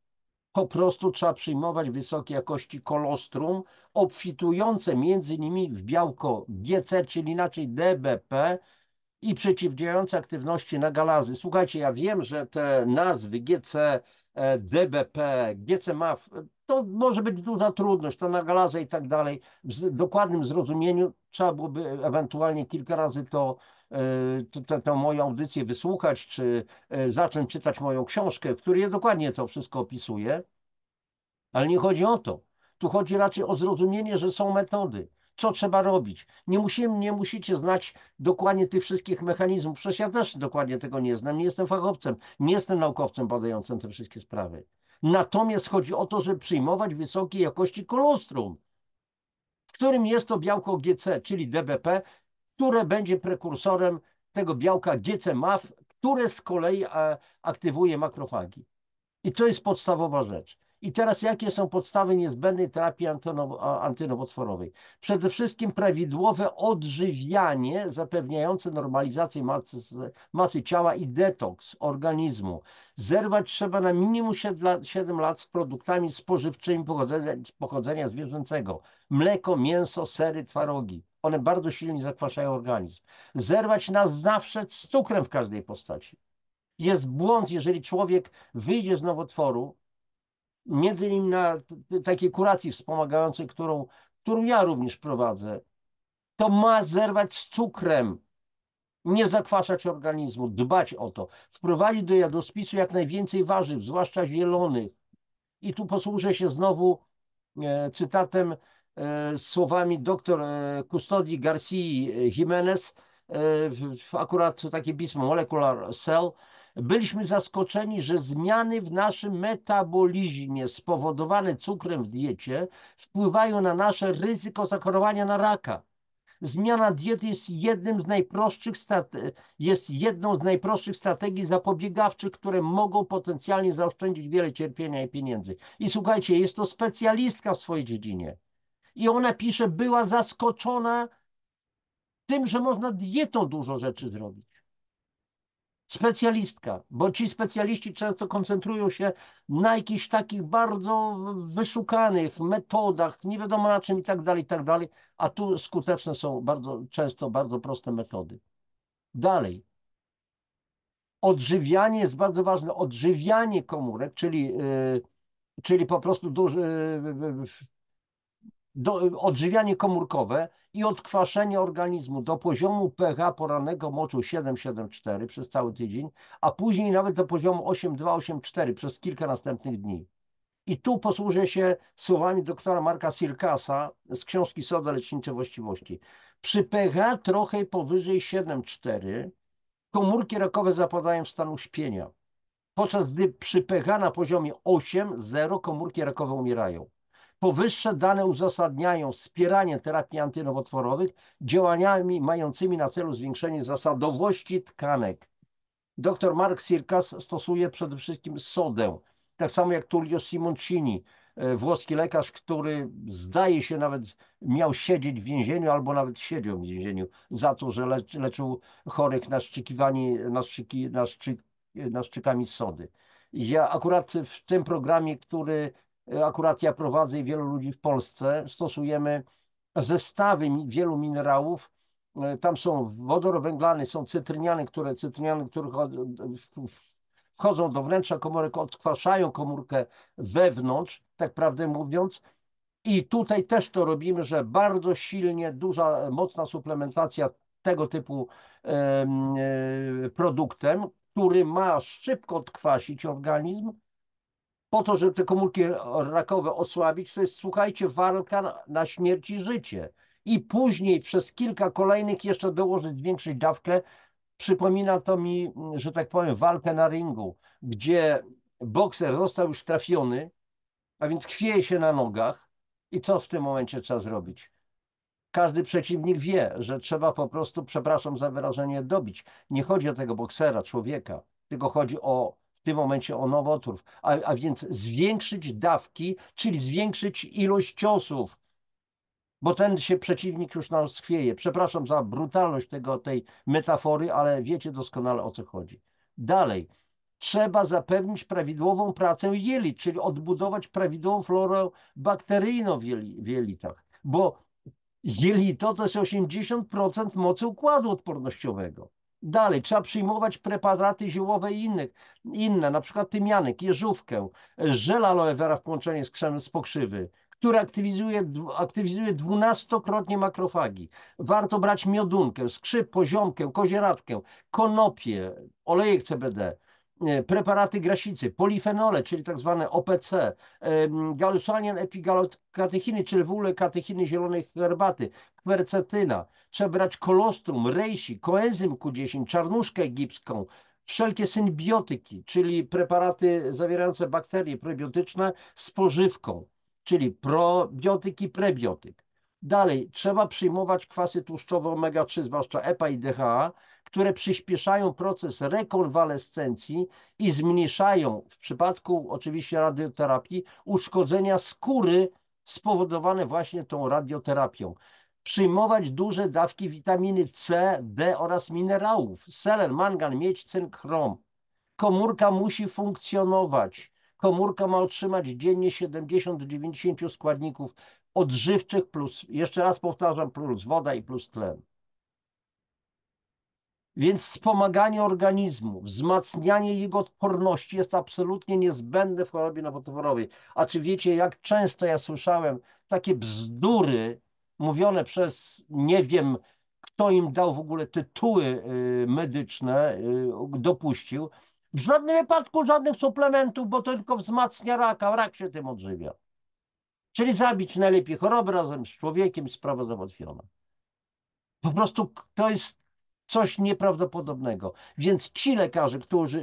Po prostu trzeba przyjmować wysokiej jakości kolostrum, obfitujące między innymi w białko GC, czyli inaczej DBP, i przeciwdziałające aktywności nagalazy. Słuchajcie, ja wiem, że te nazwy GC, DBP, GCMAF, to może być duża trudność, ta nagalaza i tak dalej. W dokładnym zrozumieniu trzeba byłoby ewentualnie kilka razy tę moją audycję wysłuchać, czy zacząć czytać moją książkę, w której dokładnie to wszystko opisuje. Ale nie chodzi o to. Tu chodzi raczej o zrozumienie, że są metody. Co trzeba robić? Nie musicie znać dokładnie tych wszystkich mechanizmów. Przecież ja też dokładnie tego nie znam. Nie jestem fachowcem, nie jestem naukowcem badającym te wszystkie sprawy. Natomiast chodzi o to, żeby przyjmować wysokiej jakości kolostrum, w którym jest to białko GC, czyli DBP, które będzie prekursorem tego białka GC-MAF, które z kolei aktywuje makrofagi. I to jest podstawowa rzecz. I teraz jakie są podstawy niezbędnej terapii antynowotworowej? Przede wszystkim prawidłowe odżywianie zapewniające normalizację masy ciała i detoks organizmu. Zerwać trzeba na minimum 7 lat z produktami spożywczymi pochodzenia zwierzęcego. Mleko, mięso, sery, twarogi. One bardzo silnie zakwaszają organizm. Zerwać na zawsze z cukrem w każdej postaci. Jest błąd, jeżeli człowiek wyjdzie z nowotworu, między innymi na takiej kuracji wspomagającej, którą ja również prowadzę, to ma zerwać z cukrem, nie zakwaszać organizmu, dbać o to, wprowadzić do jadłospisu jak najwięcej warzyw, zwłaszcza zielonych. I tu posłużę się znowu cytatem, słowami dr Custodii García Jiménez, akurat takie pismo Molecular Cell. Byliśmy zaskoczeni, że zmiany w naszym metabolizmie spowodowane cukrem w diecie wpływają na nasze ryzyko zachorowania na raka. Zmiana diety jest jedną z najprostszych strategii zapobiegawczych, które mogą potencjalnie zaoszczędzić wiele cierpienia i pieniędzy. I słuchajcie, jest to specjalistka w swojej dziedzinie. I ona pisze, była zaskoczona tym, że można dietą dużo rzeczy zrobić. Specjalistka, bo ci specjaliści często koncentrują się na jakichś takich bardzo wyszukanych metodach, nie wiadomo na czym i tak dalej, a tu skuteczne są bardzo często bardzo proste metody. Dalej. Odżywianie jest bardzo ważne. Odżywianie komórek, czyli po prostu odżywianie komórkowe i odkwaszenie organizmu do poziomu pH porannego moczu 7,7,4 przez cały tydzień, a później nawet do poziomu 8,2, 8,4 przez kilka następnych dni. I tu posłużę się słowami doktora Marka Sirkasa z książki Soda lecznicze właściwości. Przy pH trochę powyżej 7,4 komórki rakowe zapadają w stan uśpienia, podczas gdy przy pH na poziomie 8,0 komórki rakowe umierają. Powyższe dane uzasadniają wspieranie terapii antynowotworowych działaniami mającymi na celu zwiększenie zasadowości tkanek. Dr Mark Sirkas stosuje przede wszystkim sodę, tak samo jak Tullio Simoncini, włoski lekarz, który zdaje się nawet miał siedzieć w więzieniu albo nawet siedział w więzieniu za to, że leczył chorych naszczykami z sody. Ja akurat w tym programie, który akurat ja prowadzę i wielu ludzi w Polsce, stosujemy zestawy wielu minerałów. Tam są wodorowęglany, są cytryniany, które wchodzą do wnętrza komórek, odkwaszają komórkę wewnątrz, tak prawdę mówiąc, I tutaj też to robimy, że bardzo silnie, duża, mocna suplementacja tego typu produktem, który ma szybko odkwasić organizm, po to, żeby te komórki rakowe osłabić, to jest, słuchajcie, walka na śmierć i życie. I później przez kilka kolejnych jeszcze dołożyć, zwiększyć dawkę. Przypomina to mi, że tak powiem, walkę na ringu, gdzie bokser został już trafiony, a więc chwieje się na nogach. I co w tym momencie trzeba zrobić? Każdy przeciwnik wie, że trzeba po prostu, przepraszam za wyrażenie, dobić. Nie chodzi o tego boksera, człowieka, tylko chodzi w tym momencie o nowotwór, a więc zwiększyć dawki, czyli zwiększyć ilość ciosów, bo ten się przeciwnik już nas chwieje. Przepraszam za brutalność tej metafory, ale wiecie doskonale, o co chodzi. Dalej, trzeba zapewnić prawidłową pracę jelit, czyli odbudować prawidłową florę bakteryjną w jelitach, bo jelito to jest 80% mocy układu odpornościowego. Dalej, trzeba przyjmować preparaty ziołowe i inne, na przykład tymianek, jeżówkę, żel aloe vera w połączeniu z krzemem z pokrzywy, który aktywizuje 12-krotnie makrofagi. Warto brać miodunkę, skrzyp, poziomkę, kozieradkę, konopie, olejek CBD, preparaty grasicy, polifenole, czyli tak zwane OPC, galusanian epigallokatechiny, czyli w ogóle katechiny zielonej herbaty, kwercetyna. Trzeba brać kolostrum, reishi, koenzym Q10, czarnuszkę egipską, wszelkie symbiotyki, czyli preparaty zawierające bakterie prebiotyczne z pożywką, czyli probiotyk i prebiotyk. Dalej, trzeba przyjmować kwasy tłuszczowe omega-3, zwłaszcza EPA i DHA, które przyspieszają proces rekonwalescencji i zmniejszają, w przypadku oczywiście radioterapii, uszkodzenia skóry spowodowane właśnie tą radioterapią. Przyjmować duże dawki witaminy C, D oraz minerałów, selen, mangan, miedź, cynk, chrom. Komórka musi funkcjonować. Komórka ma otrzymać dziennie 70 do 90 składników odżywczych plus, jeszcze raz powtarzam, plus woda i plus tlen. Więc wspomaganie organizmu, wzmacnianie jego odporności jest absolutnie niezbędne w chorobie nowotworowej. A czy wiecie, jak często ja słyszałem takie bzdury mówione przez, nie wiem, kto im dał w ogóle tytuły medyczne, dopuścił. W żadnym wypadku żadnych suplementów, bo to tylko wzmacnia raka, rak się tym odżywia. Czyli zabić najlepiej chorobę razem z człowiekiem, sprawa załatwiona. Po prostu to jest coś nieprawdopodobnego. Więc ci lekarze,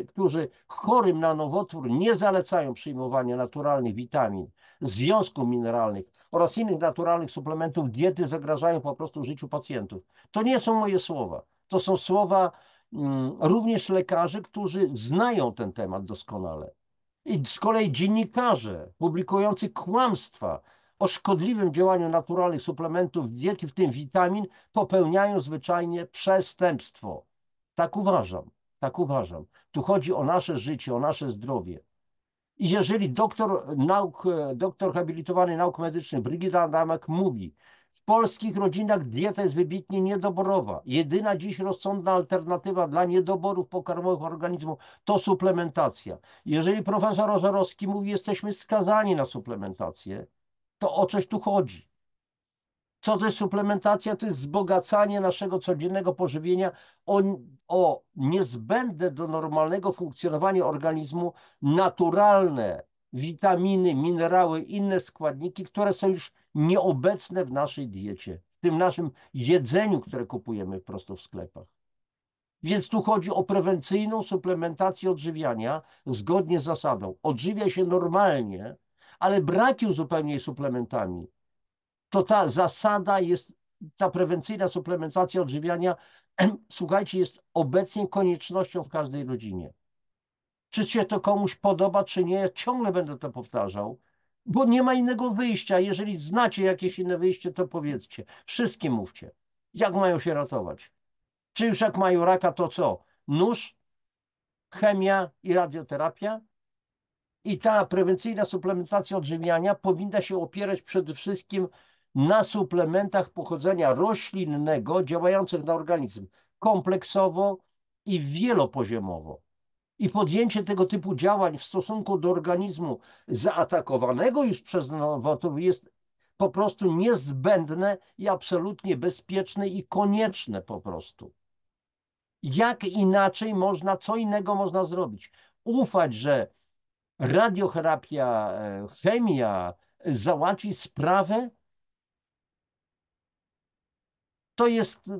którzy chorym na nowotwór nie zalecają przyjmowania naturalnych witamin, związków mineralnych oraz innych naturalnych suplementów diety, zagrażają po prostu życiu pacjentów. To nie są moje słowa. To są słowa również lekarzy, którzy znają ten temat doskonale. I z kolei dziennikarze publikujący kłamstwa o szkodliwym działaniu naturalnych suplementów diety, w tym witamin, popełniają zwyczajnie przestępstwo. Tak uważam, tak uważam. Tu chodzi o nasze życie, o nasze zdrowie. I jeżeli doktor habilitowany nauk medycznych Brygida Adamek mówi, w polskich rodzinach dieta jest wybitnie niedoborowa. Jedyna dziś rozsądna alternatywa dla niedoborów pokarmowych organizmu to suplementacja. Jeżeli profesor Ożarowski mówi, jesteśmy skazani na suplementację, to o coś tu chodzi. Co to jest suplementacja? To jest wzbogacanie naszego codziennego pożywienia o niezbędne do normalnego funkcjonowania organizmu naturalne witaminy, minerały, inne składniki, które są już nieobecne w naszej diecie, w tym naszym jedzeniu, które kupujemy prosto w sklepach. Więc tu chodzi o prewencyjną suplementację odżywiania zgodnie z zasadą. Odżywia się normalnie, ale brak uzupełnień suplementami. To ta zasada jest, ta prewencyjna suplementacja odżywiania, słuchajcie, jest obecnie koniecznością w każdej rodzinie. Czy się to komuś podoba, czy nie, ja ciągle będę to powtarzał, bo nie ma innego wyjścia. Jeżeli znacie jakieś inne wyjście, to powiedzcie. Wszystkim mówcie, jak mają się ratować. Czy już jak mają raka, to co? Nóż, chemia i radioterapia? I ta prewencyjna suplementacja odżywiania powinna się opierać przede wszystkim na suplementach pochodzenia roślinnego działających na organizm kompleksowo i wielopoziomowo. I podjęcie tego typu działań w stosunku do organizmu zaatakowanego już przez nowotwór jest po prostu niezbędne i absolutnie bezpieczne i konieczne po prostu. Jak inaczej można, co innego można zrobić? Ufać, że radioterapia, chemia załatwi sprawę? To jest,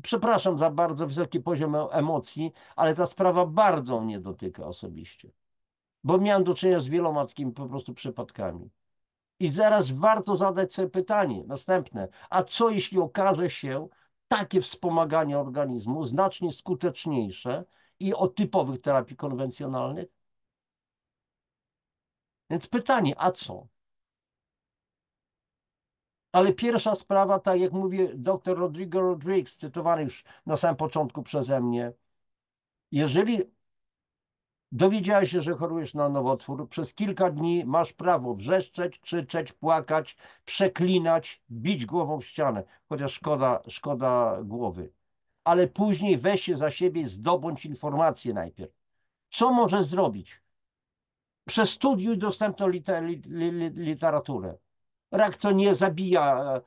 przepraszam za bardzo wysoki poziom emocji, ale ta sprawa bardzo mnie dotyka osobiście, bo miałem do czynienia z wieloma takimi po prostu przypadkami. I zaraz warto zadać sobie pytanie następne, a co jeśli okaże się takie wspomaganie organizmu znacznie skuteczniejsze i od typowych terapii konwencjonalnych? Więc pytanie, a co? Ale pierwsza sprawa, tak jak mówi dr Rodrigo Rodriguez, cytowany już na samym początku przeze mnie, jeżeli dowiedziałeś się, że chorujesz na nowotwór, przez kilka dni masz prawo wrzeszczeć, krzyczeć, płakać, przeklinać, bić głową w ścianę, chociaż szkoda głowy. Ale później weź się za siebie i zdobądź informację najpierw. Co możesz zrobić? Przestudiuj dostępną literaturę. Rak to nie zabija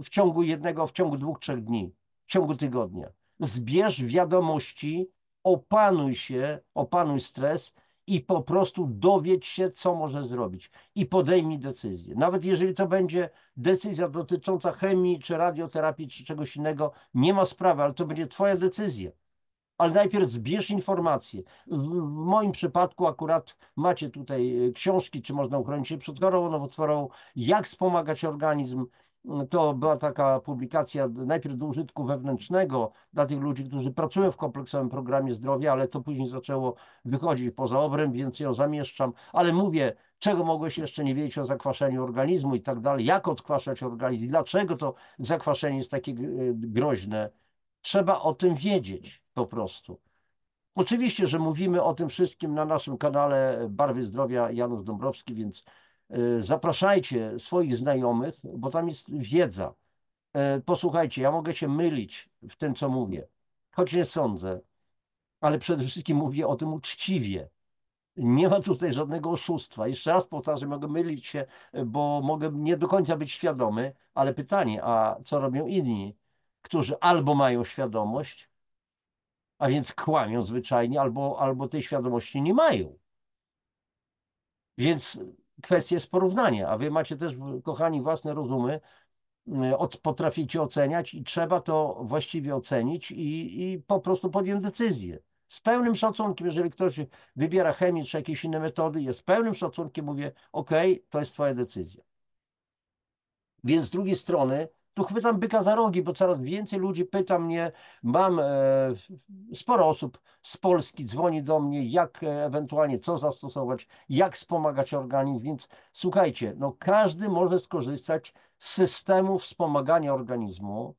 w ciągu 2, 3 dni, w ciągu tygodnia. Zbierz wiadomości, opanuj się, opanuj stres i po prostu dowiedz się, co może zrobić i podejmij decyzję. Nawet jeżeli to będzie decyzja dotycząca chemii, czy radioterapii, czy czegoś innego, nie ma sprawy, ale to będzie twoja decyzja. Ale najpierw zbierz informacje. W moim przypadku akurat macie tutaj książki, czy można uchronić się przed chorobą nowotworową, jak wspomagać organizm. To była taka publikacja najpierw do użytku wewnętrznego dla tych ludzi, którzy pracują w kompleksowym programie zdrowia, ale to później zaczęło wychodzić poza obręb, więc ją zamieszczam. Ale mówię, czego mogłeś jeszcze nie wiedzieć o zakwaszeniu organizmu i tak dalej, jak odkwaszać organizm, dlaczego to zakwaszenie jest takie groźne. Trzeba o tym wiedzieć po prostu. Oczywiście, że mówimy o tym wszystkim na naszym kanale Barwy Zdrowia Janusz Dąbrowski, więc zapraszajcie swoich znajomych, bo tam jest wiedza. Posłuchajcie, ja mogę się mylić w tym, co mówię, choć nie sądzę, ale przede wszystkim mówię o tym uczciwie. Nie ma tutaj żadnego oszustwa. Jeszcze raz powtarzam, mogę mylić się, bo mogę nie do końca być świadomy, ale pytanie, a co robią inni, którzy albo mają świadomość, a więc kłamią zwyczajnie, albo tej świadomości nie mają. Więc kwestia jest porównania, a wy macie też, kochani, własne rozumy, potraficie oceniać i trzeba to właściwie ocenić i po prostu podjąć decyzję. Z pełnym szacunkiem, jeżeli ktoś wybiera chemię czy jakieś inne metody, jest z pełnym szacunkiem, mówię, ok, to jest twoja decyzja. Więc z drugiej strony, tu chwytam byka za rogi, bo coraz więcej ludzi pyta mnie, mam sporo osób z Polski dzwoni do mnie, jak ewentualnie co zastosować, jak wspomagać organizm, więc słuchajcie, no każdy może skorzystać z systemu wspomagania organizmu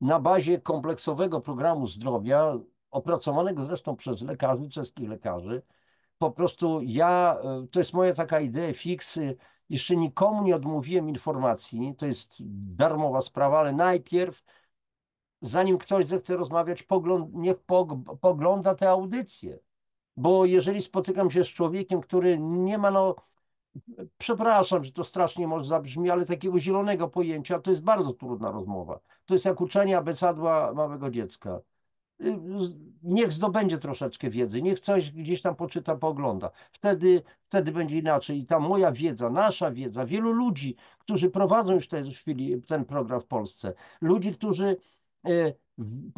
na bazie kompleksowego programu zdrowia, opracowanego zresztą przez lekarzy, czeskich lekarzy. Po prostu to jest moja taka idea fix. Jeszcze nikomu nie odmówiłem informacji, to jest darmowa sprawa, ale najpierw, zanim ktoś zechce rozmawiać, niech pogląda te audycje. Bo jeżeli spotykam się z człowiekiem, który nie ma, no, przepraszam, że to strasznie może zabrzmi, ale takiego zielonego pojęcia, to jest bardzo trudna rozmowa. To jest jak uczenie abecadła małego dziecka. Niech zdobędzie troszeczkę wiedzy, niech coś gdzieś tam poczyta, poogląda. Wtedy będzie inaczej. I ta moja wiedza, nasza wiedza, wielu ludzi, którzy prowadzą już w tej chwili ten program w Polsce, ludzi, którzy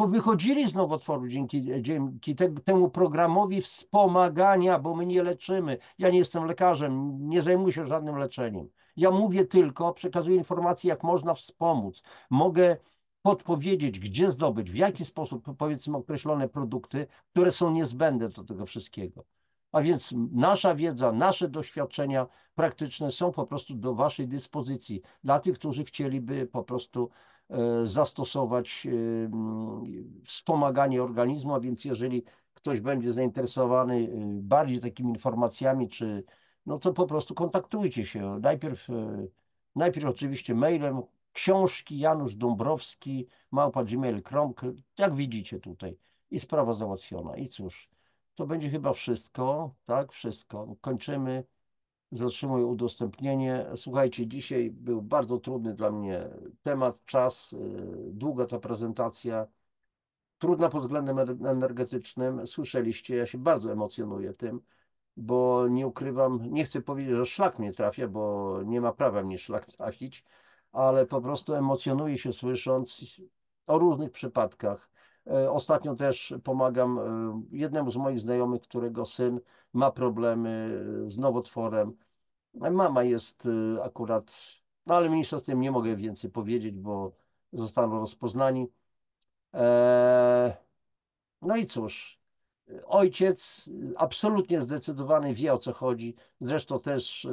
wychodzili z nowotworu dzięki temu programowi wspomagania, bo my nie leczymy. Ja nie jestem lekarzem, nie zajmuję się żadnym leczeniem. Ja mówię tylko, przekazuję informacje, jak można wspomóc. Mogę podpowiedzieć, gdzie zdobyć, w jaki sposób, powiedzmy, określone produkty, które są niezbędne do tego wszystkiego. A więc nasza wiedza, nasze doświadczenia praktyczne są po prostu do waszej dyspozycji dla tych, którzy chcieliby po prostu zastosować wspomaganie organizmu, a więc jeżeli ktoś będzie zainteresowany bardziej takimi informacjami, no to po prostu kontaktujcie się. Najpierw oczywiście mailem, książki Janusz Dąbrowski, @gmail.com, jak widzicie tutaj. I sprawa załatwiona. I cóż, to będzie chyba wszystko, tak? Wszystko. Kończymy. Zatrzymuję udostępnienie. Słuchajcie, dzisiaj był bardzo trudny dla mnie temat, czas, długa ta prezentacja, trudna pod względem energetycznym. Słyszeliście, ja się bardzo emocjonuję tym, bo nie ukrywam, nie chcę powiedzieć, że szlak mnie trafia, bo nie ma prawa mnie szlak trafić, ale po prostu emocjonuję się słysząc o różnych przypadkach. Ostatnio też pomagam jednemu z moich znajomych, którego syn ma problemy z nowotworem. Mama jest akurat, no ale mniejsza z tym nie mogę więcej powiedzieć, bo zostaną rozpoznani. Eee, no i cóż, ojciec absolutnie zdecydowany wie, o co chodzi. Zresztą też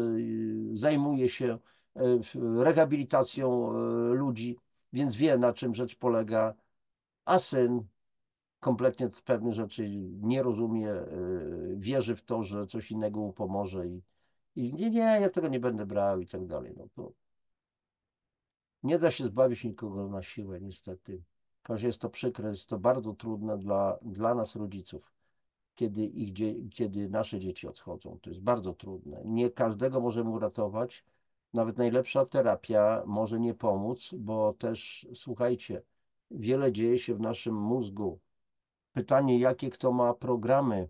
zajmuje się rehabilitacją ludzi, więc wie, na czym rzecz polega. A syn kompletnie pewnych rzeczy nie rozumie, wierzy w to, że coś innego mu pomoże i nie, ja tego nie będę brał i tak dalej. No to nie da się zbawić nikogo na siłę, niestety. Chociaż jest to przykre, jest to bardzo trudne dla nas, rodziców, kiedy nasze dzieci odchodzą. To jest bardzo trudne. Nie każdego możemy uratować. Nawet najlepsza terapia może nie pomóc, bo też, słuchajcie, wiele dzieje się w naszym mózgu. Pytanie, jakie kto ma programy.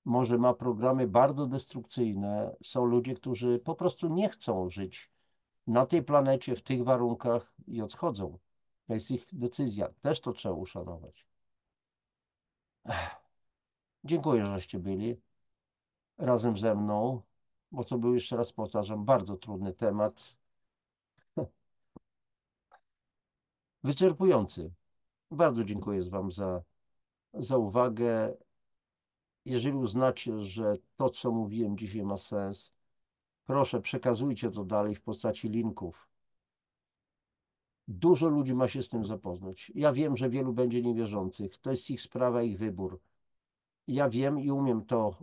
Może ma programy bardzo destrukcyjne. Są ludzie, którzy po prostu nie chcą żyć na tej planecie, w tych warunkach i odchodzą. To jest ich decyzja. Też to trzeba uszanować. Dziękuję, żeście byli razem ze mną, bo to był, jeszcze raz powtarzam, bardzo trudny temat. Wyczerpujący. Bardzo dziękuję wam za uwagę. Jeżeli uznacie, że to, co mówiłem dzisiaj, ma sens, proszę przekazujcie to dalej w postaci linków. Dużo ludzi ma się z tym zapoznać. Ja wiem, że wielu będzie niewierzących. To jest ich sprawa, ich wybór. Ja wiem i umiem to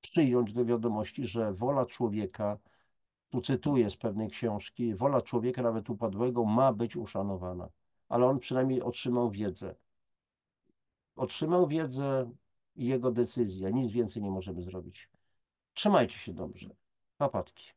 przyjąć do wiadomości, że wola człowieka, tu cytuję z pewnej książki, wola człowieka, nawet upadłego, ma być uszanowana. Ale on przynajmniej otrzymał wiedzę. Otrzymał wiedzę i jego decyzja. Nic więcej nie możemy zrobić. Trzymajcie się dobrze. Papatki.